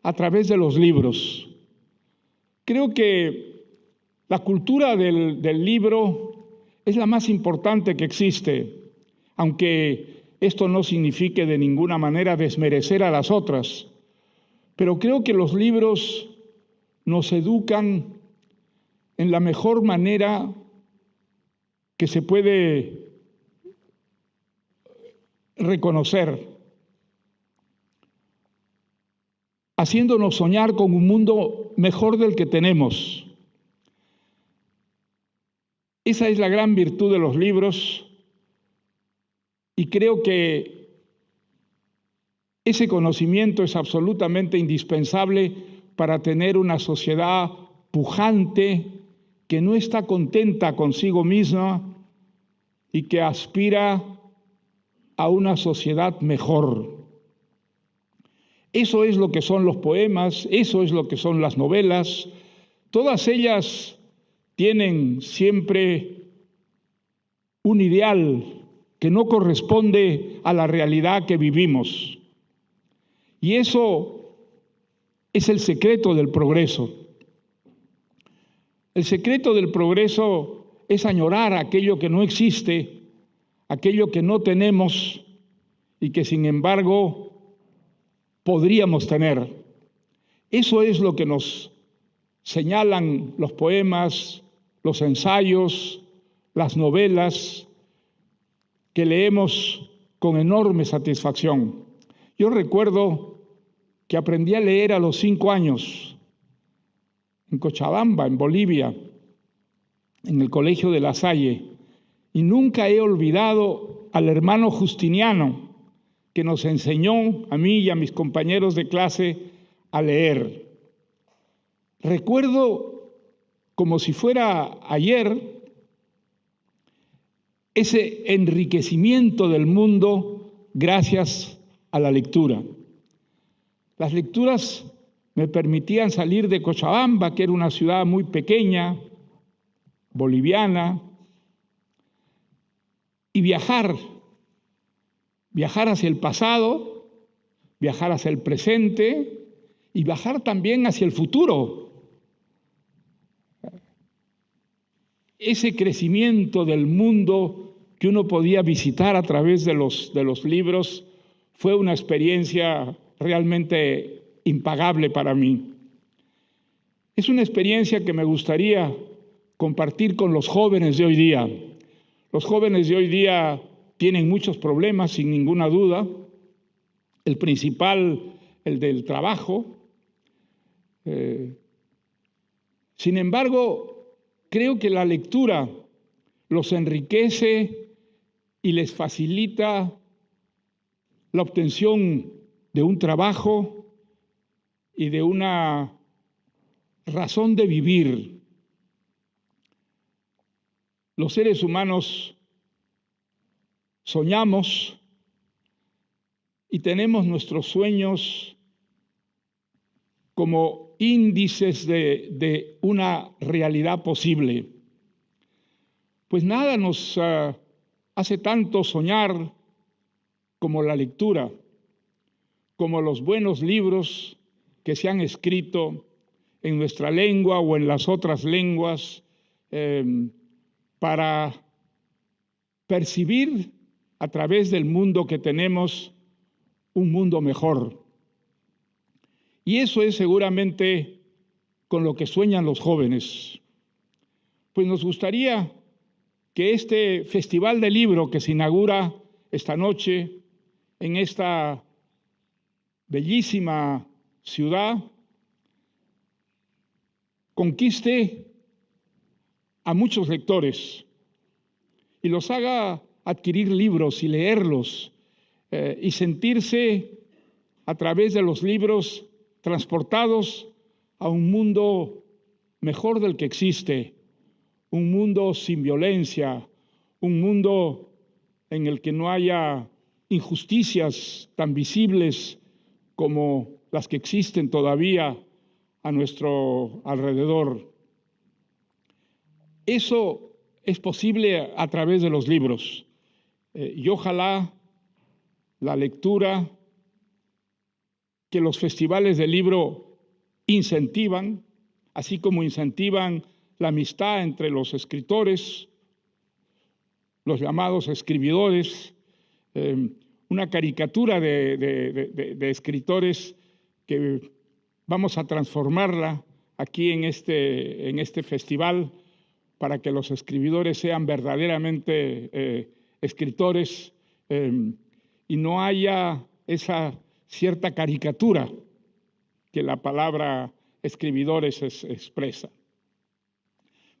a través de los libros. Creo que la cultura del libro es la más importante que existe, aunque esto no signifique de ninguna manera desmerecer a las otras. Pero creo que los libros nos educan en la mejor manera que se puede reconocer, haciéndonos soñar con un mundo mejor del que tenemos. Esa es la gran virtud de los libros y creo que ese conocimiento es absolutamente indispensable para tener una sociedad pujante que no está contenta consigo misma y que aspira a una sociedad mejor. Eso es lo que son los poemas, eso es lo que son las novelas. Todas ellas tienen siempre un ideal que no corresponde a la realidad que vivimos. Y eso es el secreto del progreso. El secreto del progreso es añorar aquello que no existe, aquello que no tenemos y que sin embargo podríamos tener. Eso es lo que nos señalan los poemas, los ensayos, las novelas que leemos con enorme satisfacción. Yo recuerdo que aprendí a leer a los 5 años en Cochabamba, en Bolivia, en el Colegio de La Salle, y nunca he olvidado al hermano Justiniano que nos enseñó a mí y a mis compañeros de clase a leer. Recuerdo como si fuera ayer ese enriquecimiento del mundo gracias a la lectura. Las lecturas me permitían salir de Cochabamba, que era una ciudad muy pequeña, boliviana, y viajar hacia el pasado, viajar hacia el presente y viajar también hacia el futuro. Ese crecimiento del mundo que uno podía visitar a través de los libros fue una experiencia realmente impagable para mí. Es una experiencia que me gustaría compartir con los jóvenes de hoy día. Los jóvenes de hoy día tienen muchos problemas, sin ninguna duda. El principal, el del trabajo. Sin embargo, creo que la lectura los enriquece y les facilita la obtención de un trabajo y de una razón de vivir. Los seres humanos soñamos y tenemos nuestros sueños como índices de una realidad posible. Pues nada nos hace tanto soñar como la lectura, como los buenos libros que se han escrito en nuestra lengua o en las otras lenguas para percibir a través del mundo que tenemos un mundo mejor. Y eso es seguramente con lo que sueñan los jóvenes. Pues nos gustaría que este Festival del Libro que se inaugura esta noche en esta bellísima ciudad conquiste a muchos lectores y los haga adquirir libros y leerlos y sentirse a través de los libros transportados a un mundo mejor del que existe, un mundo sin violencia, un mundo en el que no haya injusticias tan visibles como las que existen todavía a nuestro alrededor. Eso es posible a través de los libros y ojalá la lectura que los festivales de libro incentivan, así como incentivan la amistad entre los escritores, los llamados escribidores, una caricatura de escritores que vamos a transformarla aquí en este festival para que los escribidores sean verdaderamente escritores y no haya esa cierta caricatura que la palabra escribidores expresa.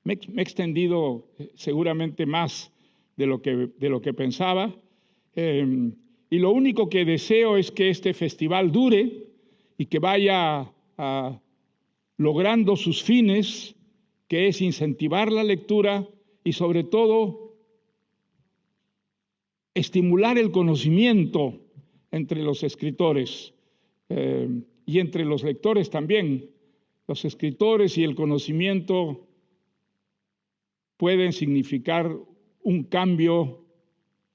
Me he extendido seguramente más de lo que pensaba y lo único que deseo es que este festival dure y que vaya logrando sus fines, que es incentivar la lectura y sobre todo estimular el conocimiento entre los escritores y entre los lectores también. Los escritores y el conocimiento pueden significar un cambio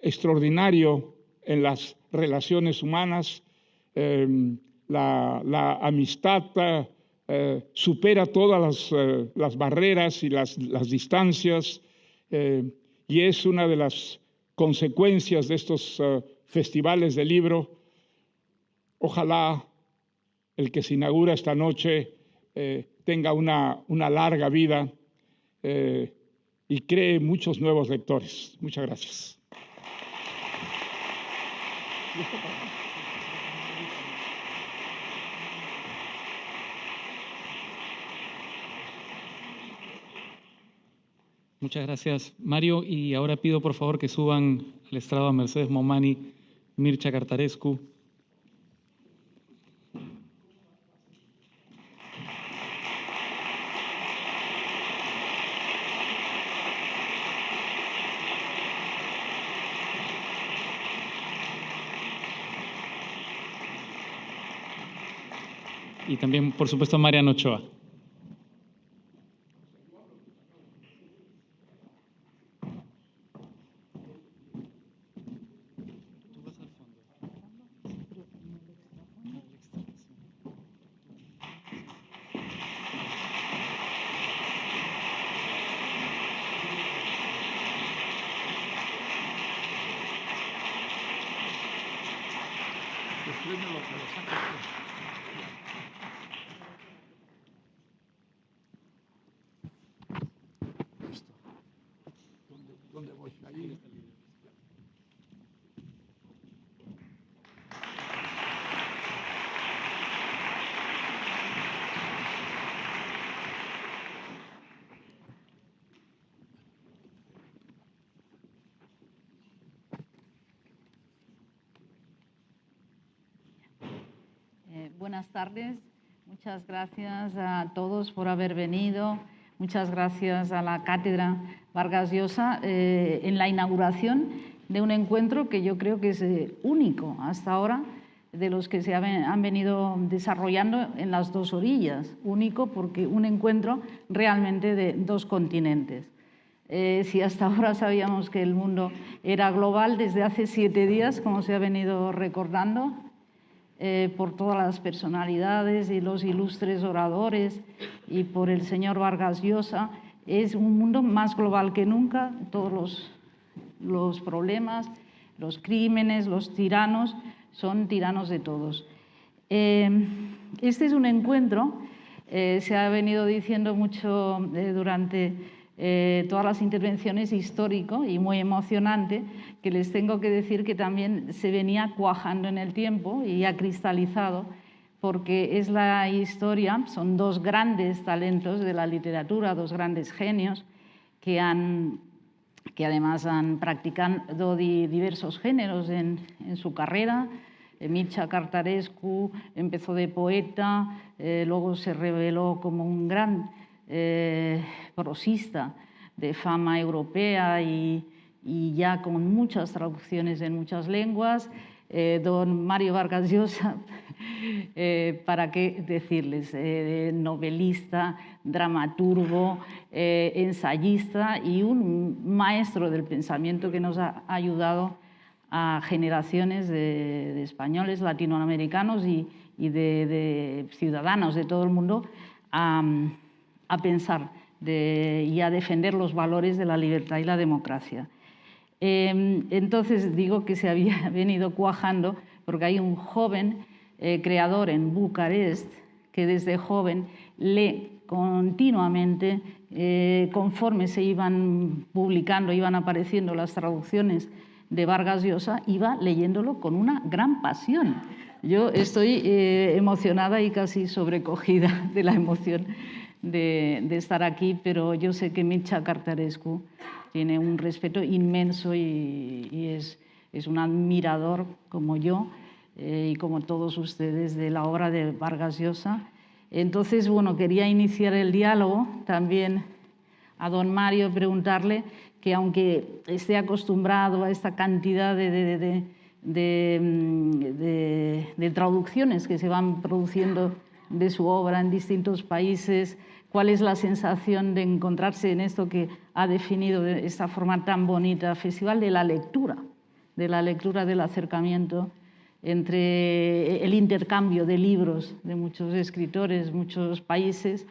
extraordinario en las relaciones humanas. La amistad supera todas las barreras y las distancias y es una de las consecuencias de estos festivales de libro. Ojalá el que se inaugura esta noche tenga una larga vida y cree muchos nuevos lectores. Muchas gracias. Muchas gracias, Mario. Y ahora pido, por favor, que suban al estrado a Mercedes Momani, Mircea Cărtărescu. Y también, por supuesto, Mariano Ochoa. ¿Dónde voy? Ahí. Buenas tardes. Muchas gracias a todos por haber venido. Muchas gracias a la Cátedra Vargas Llosa en la inauguración de un encuentro que yo creo que es único hasta ahora de los que se han venido desarrollando en las dos orillas. Único porque un encuentro realmente de dos continentes. Si hasta ahora sabíamos que el mundo era global, desde hace 7 días, como se ha venido recordando, por todas las personalidades y los ilustres oradores y por el señor Vargas Llosa, es un mundo más global que nunca. Todos los problemas, los crímenes, los tiranos, son tiranos de todos. Este es un encuentro, se ha venido diciendo mucho durante todas las intervenciones, histórico y muy emocionante, que les tengo que decir que también se venía cuajando en el tiempo y ha cristalizado, porque es la historia, son dos grandes talentos de la literatura, dos grandes genios que además han practicado diversos géneros en su carrera. Mircea Cărtărescu empezó de poeta, luego se reveló como un gran prosista de fama europea y ya con muchas traducciones en muchas lenguas. Don Mario Vargas Llosa, ¿para qué decirles? Novelista, dramaturgo, ensayista y un maestro del pensamiento que nos ha ayudado a generaciones de españoles, latinoamericanos y de ciudadanos de todo el mundo a pensar y a defender los valores de la libertad y la democracia. Entonces digo que se había venido cuajando porque hay un joven creador en Bucarest que desde joven lee continuamente, conforme se iban publicando, iban apareciendo las traducciones de Vargas Llosa, iba leyéndolo con una gran pasión. Yo estoy emocionada y casi sobrecogida de la emoción de estar aquí, pero yo sé que Mircea Cărtărescu tiene un respeto inmenso y es un admirador como yo y como todos ustedes de la obra de Vargas Llosa. Entonces, bueno, quería iniciar el diálogo también a don Mario, preguntarle que aunque esté acostumbrado a esta cantidad de traducciones que se van produciendo de su obra en distintos países, ¿cuál es la sensación de encontrarse en esto que ha definido de esta forma tan bonita, Festival de la Lectura, del acercamiento entre el intercambio de libros de muchos escritores, muchos países?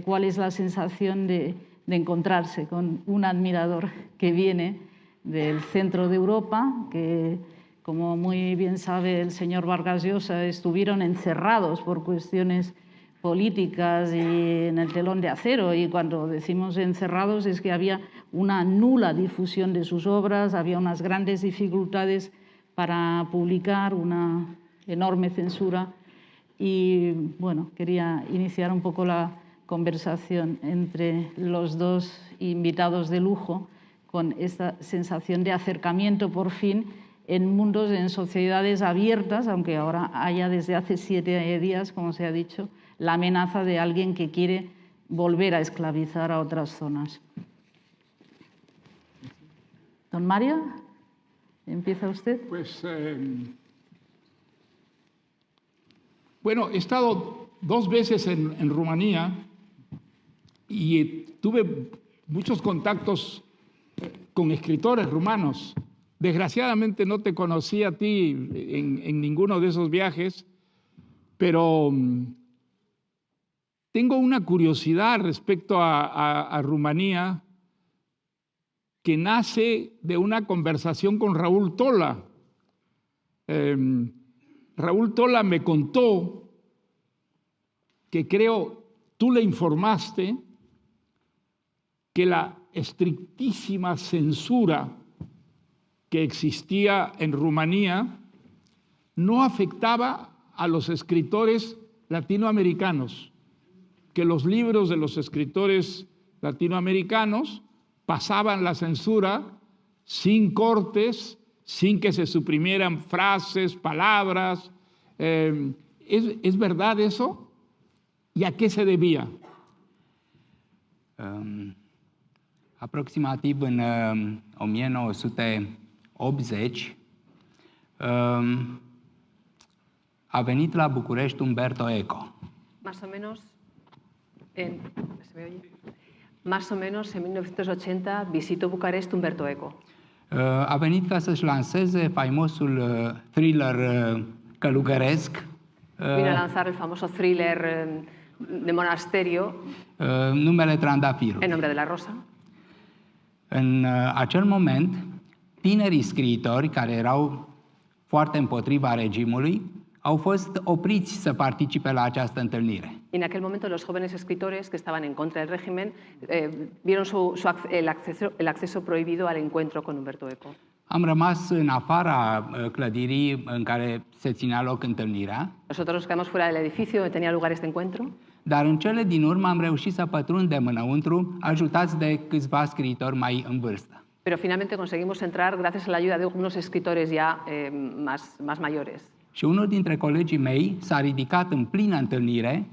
¿Cuál es la sensación de encontrarse con un admirador que viene del centro de Europa, que, como muy bien sabe el señor Vargas Llosa, estuvieron encerrados por cuestiones políticas y en el telón de acero? Y cuando decimos encerrados es que había una nula difusión de sus obras, había unas grandes dificultades para publicar, una enorme censura. Y bueno, quería iniciar un poco la conversación entre los dos invitados de lujo con esta sensación de acercamiento por fin en mundos, en sociedades abiertas, aunque ahora haya desde hace 7 días, como se ha dicho, la amenaza de alguien que quiere volver a esclavizar a otras zonas. Don Mario, ¿empieza usted? Pues, bueno, he estado 2 veces en Rumanía y tuve muchos contactos con escritores rumanos. Desgraciadamente no te conocí a ti en ninguno de esos viajes, pero tengo una curiosidad respecto a Rumanía que nace de una conversación con Raúl Tola. Raúl Tola me contó que creo tú le informaste que la estrictísima censura que existía en Rumanía no afectaba a los escritores latinoamericanos, que los libros de los escritores latinoamericanos pasaban la censura sin cortes, sin que se suprimieran frases, palabras. ¿Es verdad eso? ¿Y a qué se debía? Aproximativ în 1980 a venit la București Umberto Eco. Más o menos Más o menos en 1980 visitó Bucarest Umberto Eco. A venit ca să-și lanseze faimosul thriller călugăresc. Vino a lanzar el famoso thriller de monasterio. Numele Trandafirului. En nombre de la Rosa. În acel moment, tinerii scriitori care erau foarte împotriva regimului au fost opriți să participe la această întâlnire. En aquel momento los jóvenes escritores que estaban en contra del régimen vieron el acceso prohibido al encuentro con Umberto Eco. Am rămas în afara clădirii în care se ținea loc întâlnirea. Nosotros nos quedamos fuera del edificio donde tenía lugar este encuentro. Dar în cele din urmă am reușit să pătrundem înăuntru, ajutați de câțiva scriitori mai în vârstă. Pero finalmente conseguimos entrar gracias a la ayuda de unos escritores ya más mayores. Și unul dintre colegii mei s-a ridicat în plină întâlnire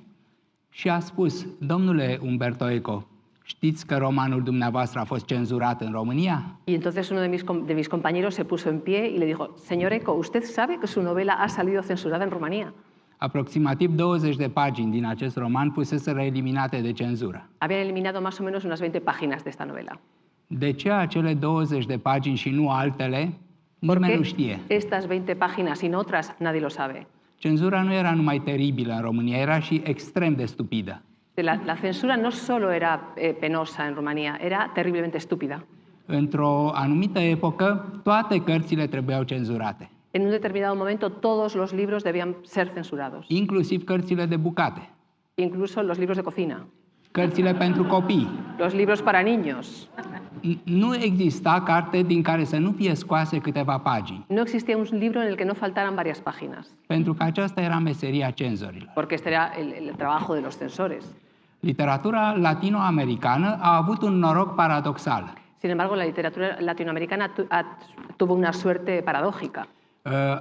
și a spus: domnule Umberto Eco, știți că romanul dumneavoastră a fost cenzurat în România? Y entonces uno de mis compañeros se puso en pie y le dijo: señor Eco, ¿usted sabe que su novela ha salido censurada en Rumanía? Aproximativ 20 de pagini din acest roman fuseseră eliminate de cenzură. Habían eliminado más o menos unas 20 páginas de esta novela. De ce acele 20 de pagini și nu altele? Nimeni nu știe. Estas 20 páginas y no otras, nadie lo sabe. Cenzura nu era numai teribilă în România, era și extrem de stupidă. La censura no solo era penosa en Rumanía, era terriblemente estúpida. Într-o anumită epocă, toate cărțile trebuiau cenzurate. En un determinado momento, todos los libros debían ser censurados. Inclusiv cărțile de bucate. Incluso los libros de cocina. Cărțile pentru copii. Los libros para niños. Nu exista carte din care să nu fie scoase câteva pagini. No existía un libro en el que no faltaran varias páginas. Pentru că aceasta era meseria cenzorilor. Porque este era el trabajo de los censores. Literatura latinoamericană a avut un noroc paradoxal. Sin embargo, la literatura latinoamericana tuvo una suerte paradójica.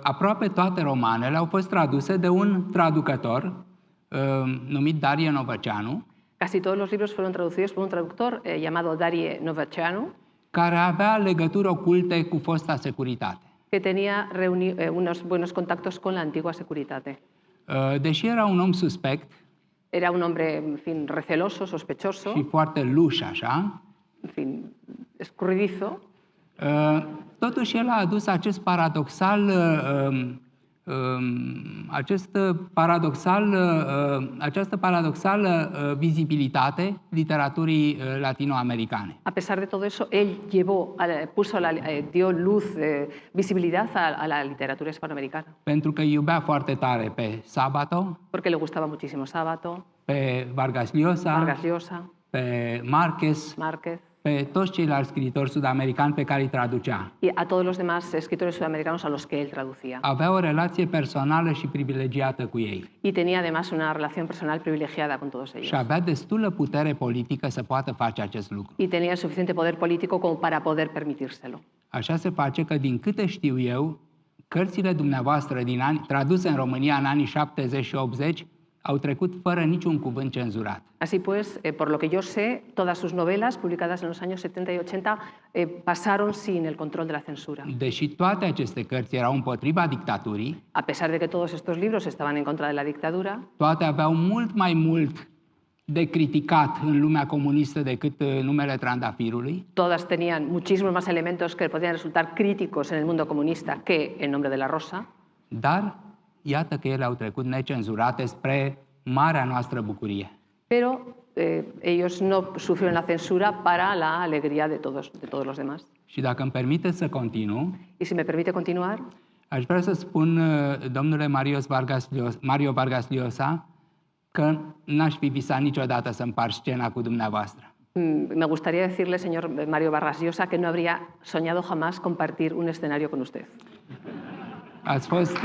Aproape toate romanele au fost traduse de un traducător numit Darie Novăceanu. Casi todos los libros fueron traducidos por un traductor llamado Darie Novăceanu, care avea legături oculte cu fosta securitate. Que tenía unos buenos contactos con la antigua Securitate. Deși era un om suspect, era un hombre, en fin, receloso, sospechoso, și foarte luș așa, en fin, escurridizo, totuși el a adus această paradoxală vizibilitate literaturii latinoamericane. A pesar de todo eso, él dio luz, visibilidad a la literatura hispanoamericana. Pentru că iubea foarte tare pe Sabato, porque le gustaba muchísimo Sabato, pe Vargas Llosa, pe Márquez, pe toți ceilalți scriitori sud-americani pe care îi traducea. Y a todos los demás escritores sudamericanos a los que él traducía. Avea o relație personală și privilegiată cu ei. Y tenía además una relación personal privilegiada con todos ellos. Și avea destulă putere politică să poată face acest lucru. Y tenía suficiente poder político como para poder permitírselo. Așa se face că, din câte știu eu, cărțile dumneavoastră traduse în România în anii 70 și 80 au trecut fără niciun cuvânt cenzurat. Así pues, por lo que yo sé, todas sus novelas publicadas en los años 70 y 80 pasaron sin el control de la censura. Deși toate aceste cărți erau împotriva dictaturii, a pesar de que todos estos libros estaban en contra de la dictadura, toate aveau mult mai mult de criticat în lumea comunistă decât numele Trandafirului. Todas tenían muchísimos más elementos que podían resultar críticos en el mundo comunista que el nombre de la Rosa. Dar iată că ele au trecut necenzurate spre marea noastră bucurie. Pero ellos no sufrieron la censura para la alegría de todos los demás. Și dacă îmi permite să continu, y si me permite continuar, aș vrea să spun, domnule Mario Vargas Llosa, că n-aș fi visat niciodată să împart scena cu dumneavoastră. Me gustaría decirle, señor Mario Vargas Llosa, que no habría soñado jamás compartir un escenario con usted. Ați fost...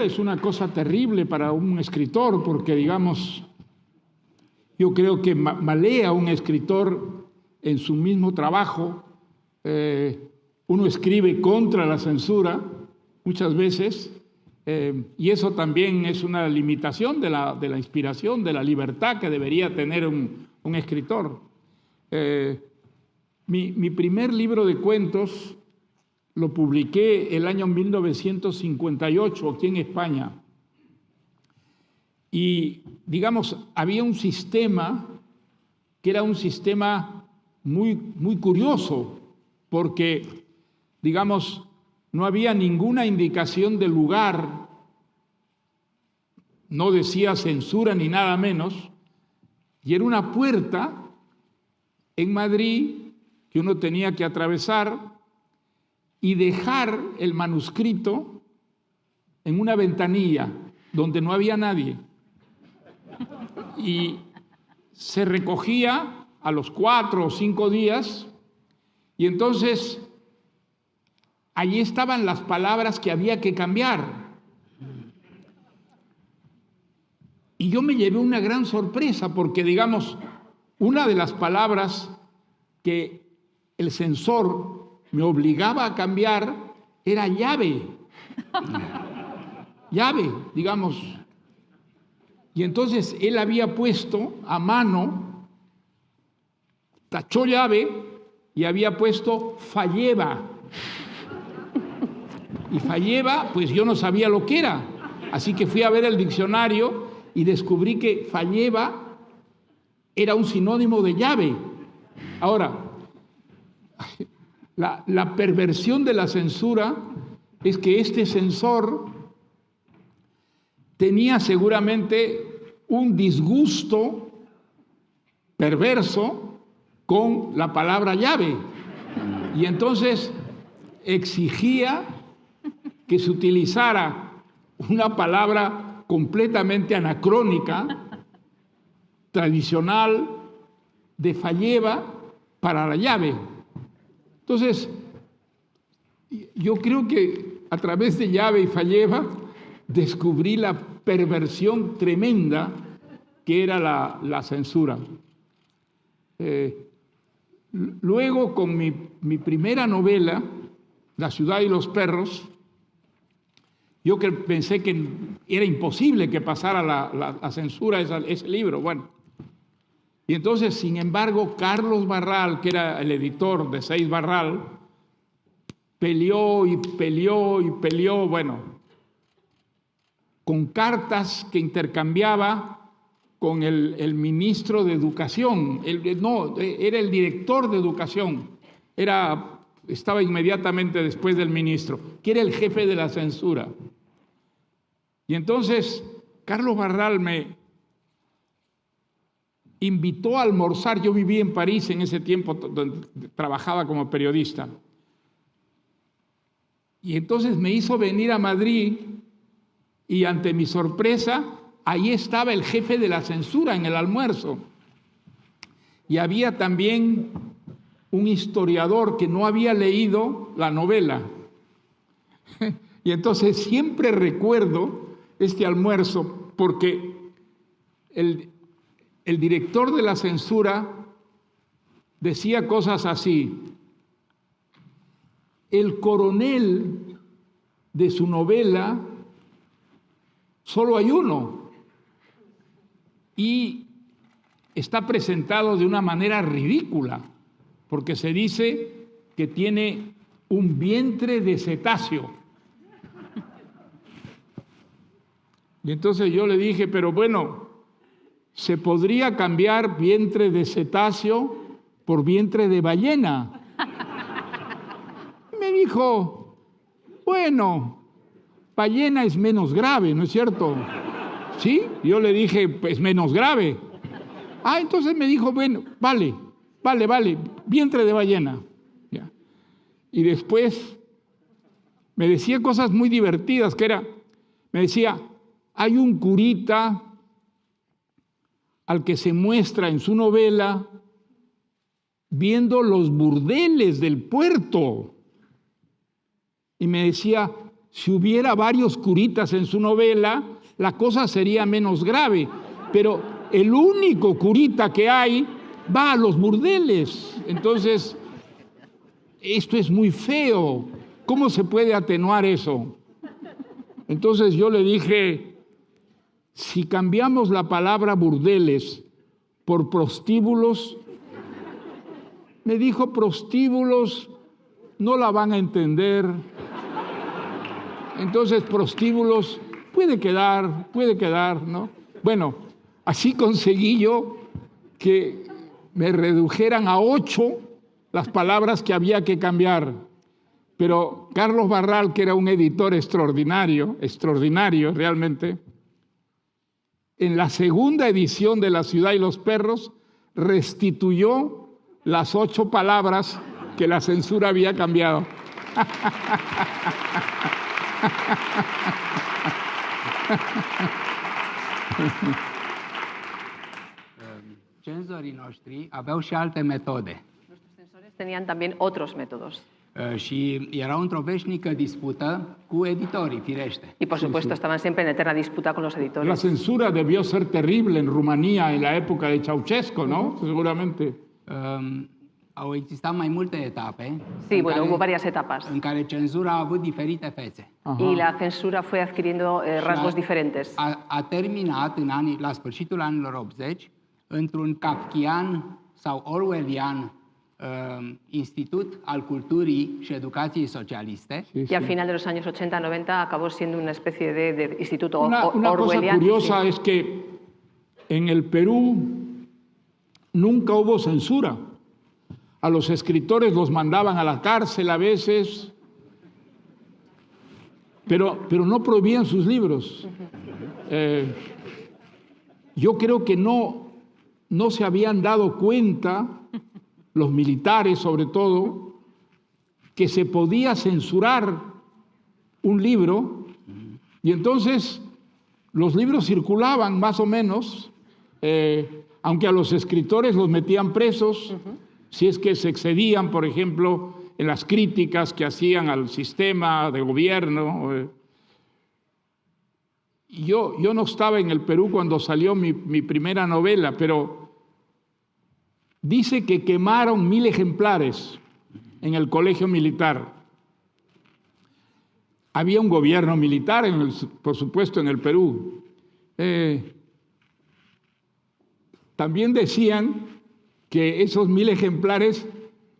Es una cosa terrible para un escritor, porque, digamos, yo creo que malea un escritor en su mismo trabajo, uno escribe contra la censura muchas veces, y eso también es una limitación de la inspiración, de la libertad que debería tener un escritor. Mi primer libro de cuentos lo publiqué el año 1958 aquí en España. Y, digamos, había un sistema que era un sistema muy curioso, porque, digamos, no había ninguna indicación de lugar, no decía censura ni nada menos, y era una puerta en Madrid que uno tenía que atravesar y dejar el manuscrito en una ventanilla donde no había nadie. Y se recogía a los 4 o 5 días, y entonces allí estaban las palabras que había que cambiar. Y yo me llevé una gran sorpresa porque, digamos, una de las palabras que el censor me obligaba a cambiar era llave. Llave, digamos. Y entonces él había puesto a mano, tachó llave y había puesto falleva. Y falleva, pues yo no sabía lo que era. Así que fui a ver el diccionario y descubrí que falleva era un sinónimo de llave. Ahora, la perversión de la censura es que este censor tenía seguramente un disgusto perverso con la palabra llave. Y entonces exigía que se utilizara una palabra completamente anacrónica, tradicional, de falleva para la llave. Entonces, yo creo que a través de llave y falleva descubrí la perversión tremenda que era la censura. Luego, con mi primera novela, La ciudad y los perros, yo pensé que era imposible que pasara la censura ese libro. Bueno, y entonces, sin embargo, Carlos Barral, que era el editor de Seis Barral, peleó y peleó y peleó, bueno, con cartas que intercambiaba con el ministro de Educación. Era el director de Educación. Estaba inmediatamente después del ministro, que era el jefe de la censura. Y entonces Carlos Barral me invitó a almorzar. Yo vivía en París en ese tiempo, donde trabajaba como periodista. Y entonces me hizo venir a Madrid y, ante mi sorpresa, ahí estaba el jefe de la censura en el almuerzo. Y había también un historiador que no había leído la novela. Y entonces siempre recuerdo este almuerzo porque el director de la censura decía cosas así: el coronel de su novela solo hay uno y está presentado de una manera ridícula, porque se dice que tiene un vientre de cetáceo. Y entonces yo le dije, pero bueno, ¿se podría cambiar vientre de cetáceo por vientre de ballena? Me dijo, bueno, ballena es menos grave, ¿no es cierto? ¿Sí? Yo le dije, pues menos grave. Entonces me dijo, bueno, vale, vientre de ballena. Ya. Y después me decía cosas muy divertidas, me decía, hay un curita al que se muestra en su novela viendo los burdeles del puerto. Y me decía, si hubiera varios curitas en su novela, la cosa sería menos grave. Pero el único curita que hay va a los burdeles. Entonces, esto es muy feo. ¿Cómo se puede atenuar eso? Entonces yo le dije, si cambiamos la palabra burdeles por prostíbulos, me dijo, prostíbulos no la van a entender. Entonces, prostíbulos puede quedar, ¿no? Bueno, así conseguí yo que me redujeran a 8 las palabras que había que cambiar. Pero Carlos Barral, que era un editor extraordinario realmente, en la segunda edición de La ciudad y los perros, restituyó las 8 palabras que la censura había cambiado. Cenzorii noștri aveau și alte metode. Nuestros censores tenían también otros métodos. Și erau într-o veșnică dispută cu editorii, firește. Y por supuesto estaban siempre en eterna disputa con los editores. La censura debió ser terrible en Rumanía en la época de Ceausescu, ¿no? Seguramente. Au existat mai multe etape. Sí, bueno, hubo varias etapas. În care cenzura a avut diferite fețe. Y la censura fue adquiriendo rasgos diferentes. A terminat la sfârșitul anilor 80 într-un kafkian sau orwellian Institut al Culturii și Educației Socialiste. Y al final de los años 80-90 acabó siendo una especie de instituto Una orwelliano. cosa curiosa es que en el Perú nunca hubo censura. A los escritores los mandaban a la cárcel a veces, pero no prohibían sus libros. Yo creo que no se habían dado cuenta, los militares sobre todo, que se podía censurar un libro, y entonces los libros circulaban más o menos, aunque a los escritores los metían presos, si es que se excedían, por ejemplo, en las críticas que hacían al sistema de gobierno. Yo no estaba en el Perú cuando salió mi primera novela, pero dice que quemaron 1000 ejemplares en el colegio militar. Había un gobierno militar, por supuesto, en el Perú. También decían que esos 1000 ejemplares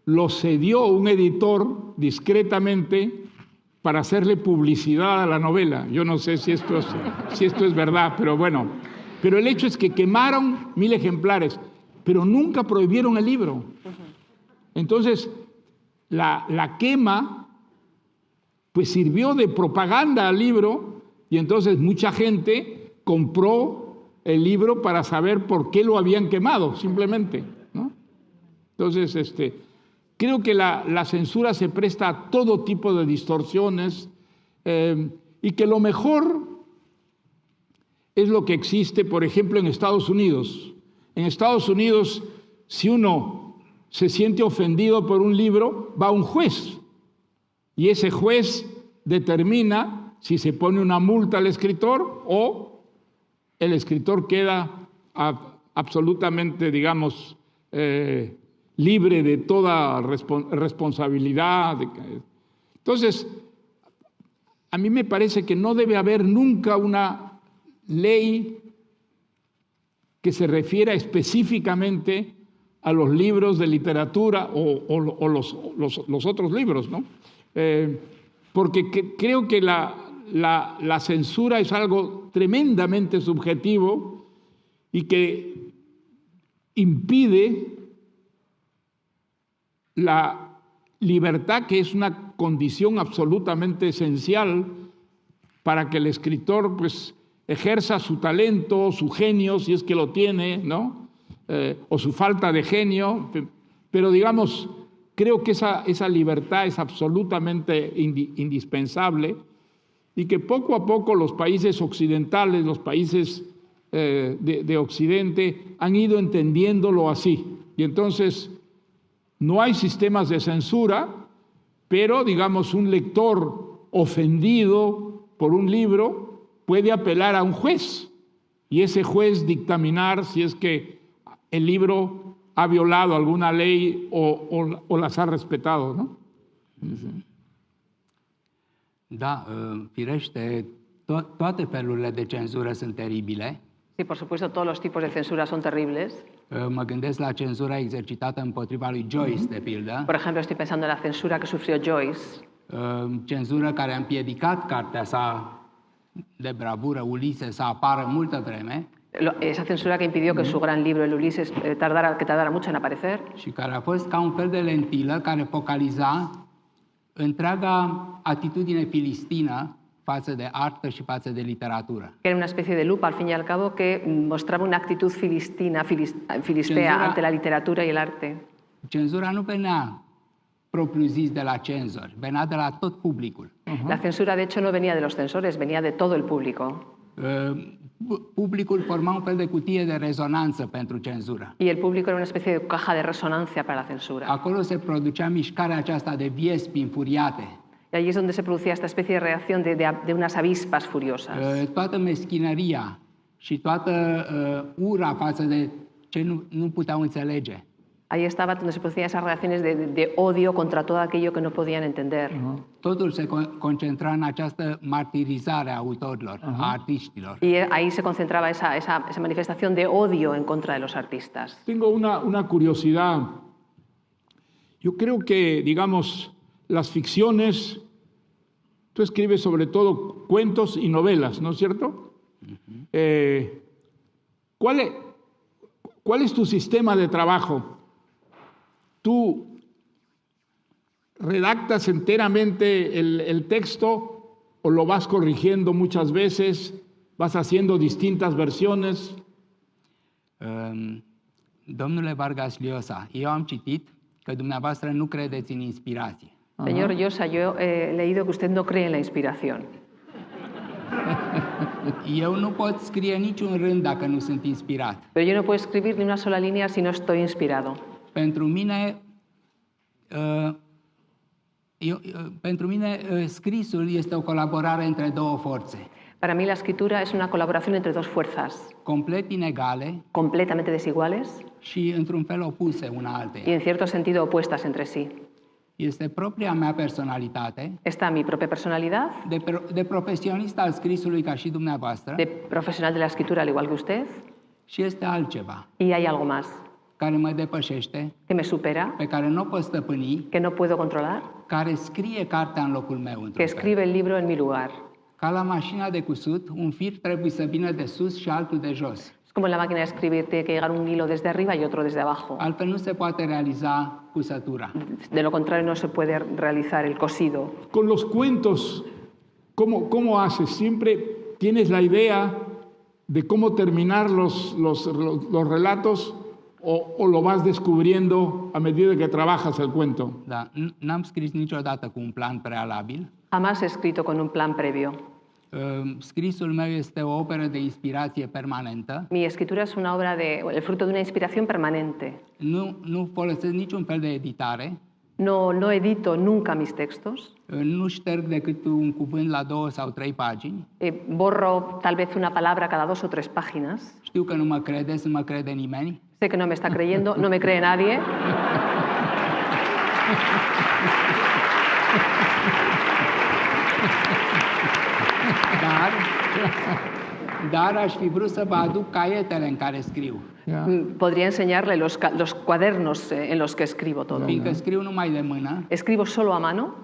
los cedió un editor discretamente para hacerle publicidad a la novela. Yo no sé si esto es verdad, pero bueno. Pero el hecho es que quemaron 1000 ejemplares, pero nunca prohibieron el libro. Entonces, la quema pues sirvió de propaganda al libro, y entonces mucha gente compró el libro para saber por qué lo habían quemado, simplemente, ¿no? Entonces, creo que la censura se presta a todo tipo de distorsiones, y que lo mejor es lo que existe, por ejemplo, en Estados Unidos. En Estados Unidos, si uno se siente ofendido por un libro, va a un juez, y ese juez determina si se pone una multa al escritor o el escritor queda absolutamente, digamos, libre de toda responsabilidad. Entonces, a mí me parece que no debe haber nunca una ley que se refiera específicamente a los libros de literatura o los otros libros, ¿no? Porque creo que la censura es algo tremendamente subjetivo y que impide la libertad, que es una condición absolutamente esencial para que el escritor pues ejerza su talento, su genio, si es que lo tiene, ¿no? O su falta de genio, pero digamos, creo que esa libertad es absolutamente indispensable, y que poco a poco los países occidentales, los países de Occidente han ido entendiéndolo así. Y entonces no hay sistemas de censura, pero digamos un lector ofendido por un libro puede apelar a un juez, y ese juez dictaminar si es que el libro ha violado alguna ley o las ha respetado, ¿no? Da, firește, toate felurile de cenzură sunt teribile. Sí, por supuesto, todos los tipos de censura son terribles. Mă gândesc la cenzura exercitată împotriva lui Joyce, de pildă. Por ejemplo, estoy pensando en la censura que sufrió Joyce. Cenzură care a împiedicat cartea sa de bravură, Ulise, să apară multă vreme. Esa censura que impidió que su gran libro, el Ulises, tardara mucho en aparecer. Și care a fost ca un fel de lentilă care focaliza întreaga atitudine filistină față de artă și față de literatură. Era una especie de lupa, al fin y al cabo, que mostraba una actitud filistea ante la literatura y el arte. Cenzura nu venea propriu-zis de la cenzori, venea de la tot publicul. La censura, de hecho, no venía de los censores, venía de todo el público. Publicul forma un fel de cutie de rezonanță pentru cenzură. Y el público era una especie de caja de resonancia para la censura. Acolo se producea mișcarea aceasta de viespi înfuriate. Y allí es donde se producía esta especie de reacción de unas avispas furiosas. Toată meschinăria și toată ura față de ce nu puteau înțelege. Ahí estaba donde se producían esas reacciones de odio contra todo aquello que no podían entender. Totul se concentra în această martirizare a autorilor, a artiștilor. Y ahí se concentraba esa manifestación de odio en contra de los artistas. Tengo una curiosidad. Yo creo que, digamos, las ficciones, tú escribes sobre todo cuentos y novelas, ¿no es cierto? ¿Cuál es tu sistema de trabajo? ¿Tú redactas enteramente el texto o lo vas corrigiendo muchas veces? ¿Vas haciendo distintas versiones? Domnule Vargas Llosa, eu am citit că dumneavoastră nu credeți în inspirație. Señor Llosa, yo he leído que usted no cree en la inspiración. Eu nu pot scrie niciun rând dacă nu sunt inspirat. Pero yo no puedo escribir ni una sola línea si no estoy inspirado. Pentru mine, scrisul este o colaborare între două forțe. Para mí la escritura es una colaboración entre dos fuerzas. Complet inegale. Completamente desiguales. Și într-un fel opuse una alteia. Y en cierto sentido opuestas entre sí. Este propria mea personalitate. Está mi propia personalidad. De profesionist al scrisului ca și dumneavoastră. De profesional de la escritura al igual que usted. Și este altceva. Y hay algo más. Care mă depășește. Que me supera. Pe care nu pot stăpâni. Que no puedo controlar. Care scrie cartea în locul meu. Que escribe el libro en mi lugar. Ca la mașina de cusut, un fir trebuie să vină de sus și altul de jos. Es como en la máquina de escribir, tiene que llegar un hilo desde arriba y otro desde abajo. Altfel nu se poate realiza cusătura. De lo contrario no se puede realizar el cosido. Con los cuentos, ¿cómo haces? ¿Siempre tienes la idea de cómo terminar los relatos o lo vas descubriendo a medida que trabajas el cuento? Da, n-am scris niciodată cu un plan prealabil. Jamás he escrito con un plan previo. Scrisul meu este o operă de inspirație permanentă. Mi escritura es una obra el fruto de una inspiración permanente. Nu folosesc niciun fel de editare. No edito nunca mis textos. Nu șterg decât un cuvânt la 2 sau 3 pagini. Borro tal vez una palabra cada 2 o 3 páginas. Știu că nu mă credeți, nu mă crede nimeni. Sé que no me está creyendo, no me cree nadie. Dar aș fi vrut să vă aduc caietele în care scriu. Podría enseñarle los cuadernos en los que escribo todo. Fiindcă scriu numai de mână. Escribo solo a mano.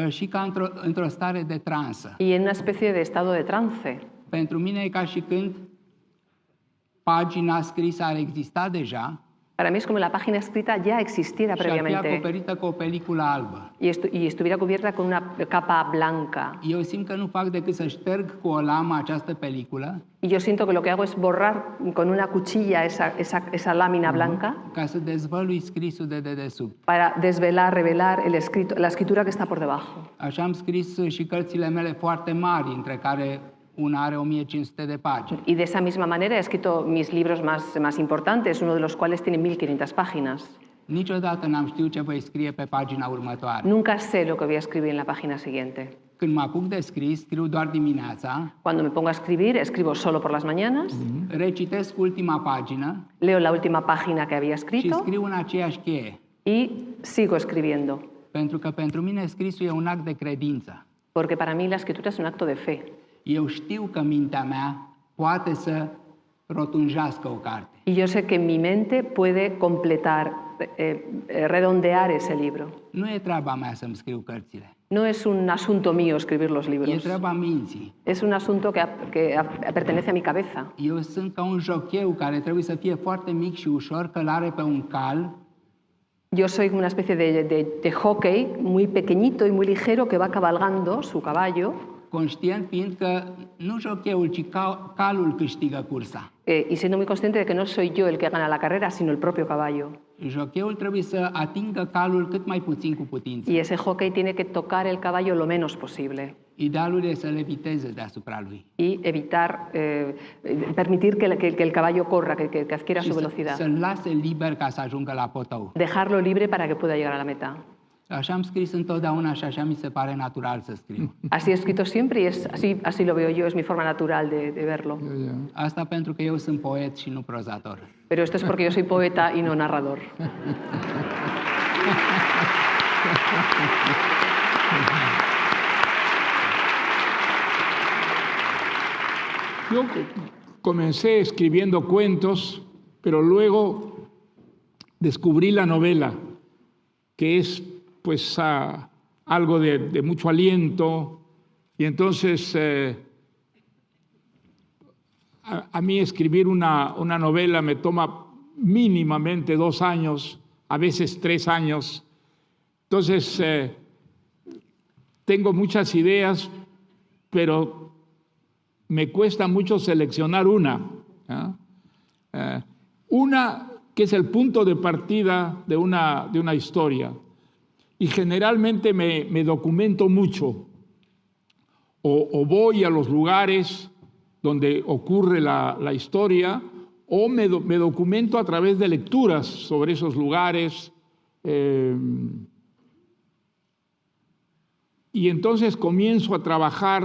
Și ca într-o stare de transă. Y en una especie de estado de trance. Pentru mine e ca și când pagina scrisă ar exista deja. Para mí es como la página escrita ya existiera previamente. Și ar fi acoperită cu o peliculă albă. Y estuviera cubierta con una capa blanca. Eu simt că nu fac decât să șterg cu o lamă această peliculă. Y yo siento que lo que hago es borrar con una cuchilla esa lámina blanca. Ca să dezvălui scrisul de dedesubt. Para desvelar, revelar la escritura que está por debajo. Așa am scris și cărțile mele foarte mari, între care una are 1500 de pagini. Y de esa misma manera he escrito mis libros más importantes, uno de los cuales tiene 1500 páginas. Niciodată n-am știut ce voi scrie pe pagina următoare. Nunca sé lo que voy a escribir en la página siguiente. Când mă apuc de scris, scriu doar dimineața, Cuando me pongo a escribir, escribo solo por las mañanas, recitesc ultima pagină leo la última página que había și escrito scriu în aceeași cheie. y sigo escribiendo. Pentru că pentru mine scrisul e un act de credință. Porque para mí la escritura es un acto de fe. Eu știu că mintea mea poate să rotunjească o carte. Y yo sé que mi mente puede completar, redondear ese libro. Nu e treaba mea să-mi scriu cărțile. No es un asunto mío escribir los E libros. treaba minții. Es un asunto que pertenece a mi cabeza. Eu sunt ca un jocheu care trebuie să fie foarte mic și ușor, călare pe un cal, Yo soy una especie de jockey muy pequeñito y muy ligero que va cabalgando su caballo conștient fiind că nu jocheul, ci calul câștigă cursa. y siendo muy consciente de que no soy yo el que gana la carrera, sino el propio caballo. Jocheul trebuie să atingă calul cât mai puțin cu putință. Y ese jockey tiene que tocar el caballo lo menos posible Idealul e să leviteze deasupra lui. y evitar, permitir que el caballo corra, que adquiera su velocidad. Să-l lase liber ca să ajungă la potou. Dejarlo libre para que pueda llegar a la meta. Așa am scris întotdeauna și așa mi se pare natural să scriu. Así he escrito siempre y así lo veo yo, es mi forma natural de verlo. Asta pentru că eu sunt poet și nu prozator. Pero esto es porque yo soy poeta y no narrador. Yo comencé escribiendo cuentos, pero luego descubrí la novela, que es pues algo de mucho aliento, y entonces a mí escribir una novela me toma mínimamente 2 años, a veces 3 años. Entonces tengo muchas ideas, pero me cuesta mucho seleccionar una. Una que es el punto de partida de una historia. Y generalmente me documento mucho. O voy a los lugares donde ocurre la historia, o me documento a través de lecturas sobre esos lugares. Y entonces comienzo a trabajar,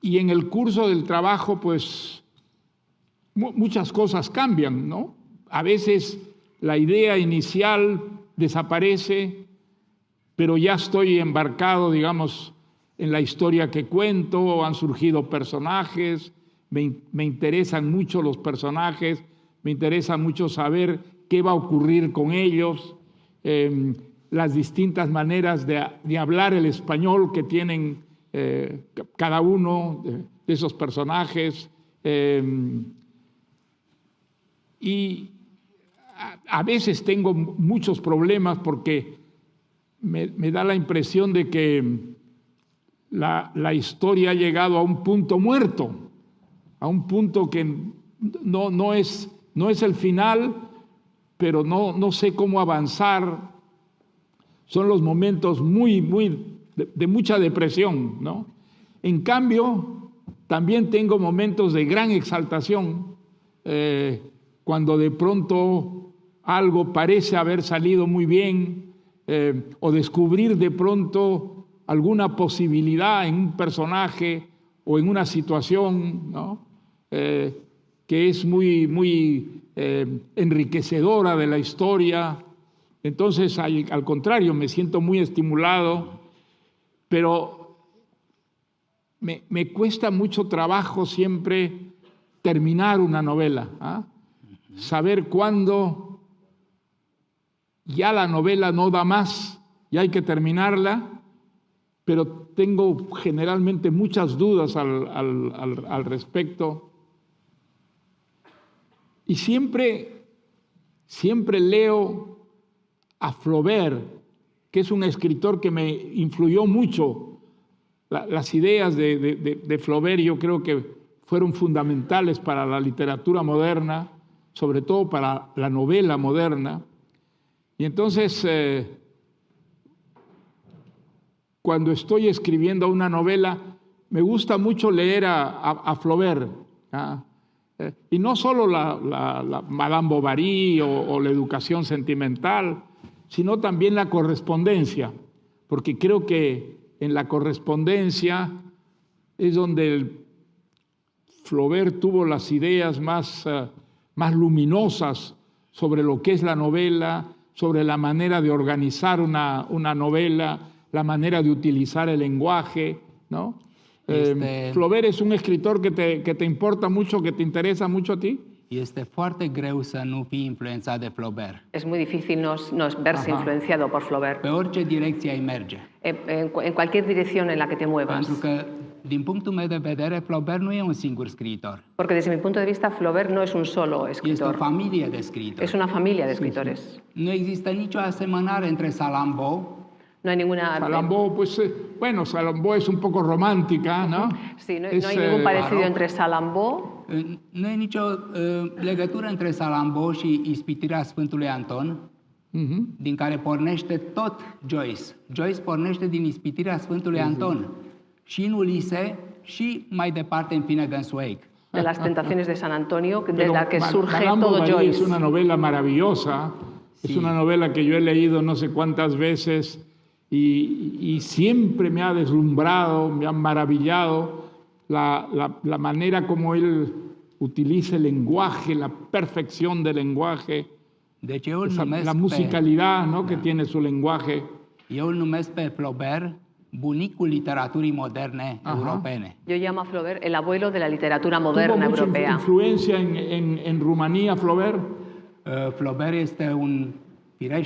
y en el curso del trabajo, pues, muchas cosas cambian, ¿no? A veces la idea inicial desaparece, pero ya estoy embarcado, digamos, en la historia que cuento, han surgido personajes, me interesan mucho los personajes, me interesa mucho saber qué va a ocurrir con ellos, las distintas maneras de hablar el español que tienen cada uno de esos personajes. Y a veces tengo muchos problemas porque me da la impresión de que la historia ha llegado a un punto muerto, a un punto que no es el final, pero no sé cómo avanzar. Son los momentos de mucha depresión, ¿no? En cambio, también tengo momentos de gran exaltación, cuando de pronto algo parece haber salido muy bien, o descubrir de pronto alguna posibilidad en un personaje o en una situación, ¿no? Que es muy enriquecedora de la historia. Entonces, al contrario, me siento muy estimulado, pero me cuesta mucho trabajo siempre terminar una novela, saber cuándo ya la novela no da más, ya hay que terminarla, pero tengo generalmente muchas dudas al respecto. Y siempre leo a Flaubert, que es un escritor que me influyó mucho. Las ideas de Flaubert yo creo que fueron fundamentales para la literatura moderna, sobre todo para la novela moderna. Y entonces, cuando estoy escribiendo una novela, me gusta mucho leer a Flaubert, y no solo la Madame Bovary o la educación sentimental, sino también la correspondencia, porque creo que en la correspondencia es donde Flaubert tuvo las ideas más luminosas sobre lo que es la novela, sobre la manera de organizar una novela, la manera de utilizar el lenguaje, ¿no? Flaubert es un escritor que te importa mucho, que te interesa mucho a ti. Este foarte greu să nu fii influențat de Flaubert. Es muy difícil no verse influenciado por Flaubert. Pe orice direcție ai merge. En cualquier dirección en la que te muevas. Pentru că, din punctul meu de vedere, Flaubert nu e un singur scriitor. Porque desde mi punto de vista, Flaubert no es un solo escritor. Este o familie de scriitori. Es una familia de escritores. Nu există nicio asemănare între Salammbô. No hay ninguna... Salammbô, pues, bueno, Salammbô es un poco romántica, ¿no? Sí, no hay ningún parecido entre Salammbô. Nu e nicio legătură între Salammbô și Ispitirea Sfântului Anton, din care pornește tot Joyce. Joyce pornește din Ispitirea Sfântului Anton, și în Ulise, și mai departe în Finnegan's Wake. De las tentaciones de San Antonio, de la que surge Madame todo Bovary Joyce. es una novela maravillosa, es una novela que yo he leído no sé cuántas veces y siempre me ha deslumbrado, me ha maravillado la manera como él utiliza el lenguaje, la perfección del lenguaje, la musicalidad, ¿no? que tiene su lenguaje. Eu îl numesc pe Flaubert bunicul literaturii moderne europene. Yo llamo a Flaubert el abuelo de la literatura moderna ¿Tuvo mucha europea. influencia en Rumanía, Flaubert? Flaubert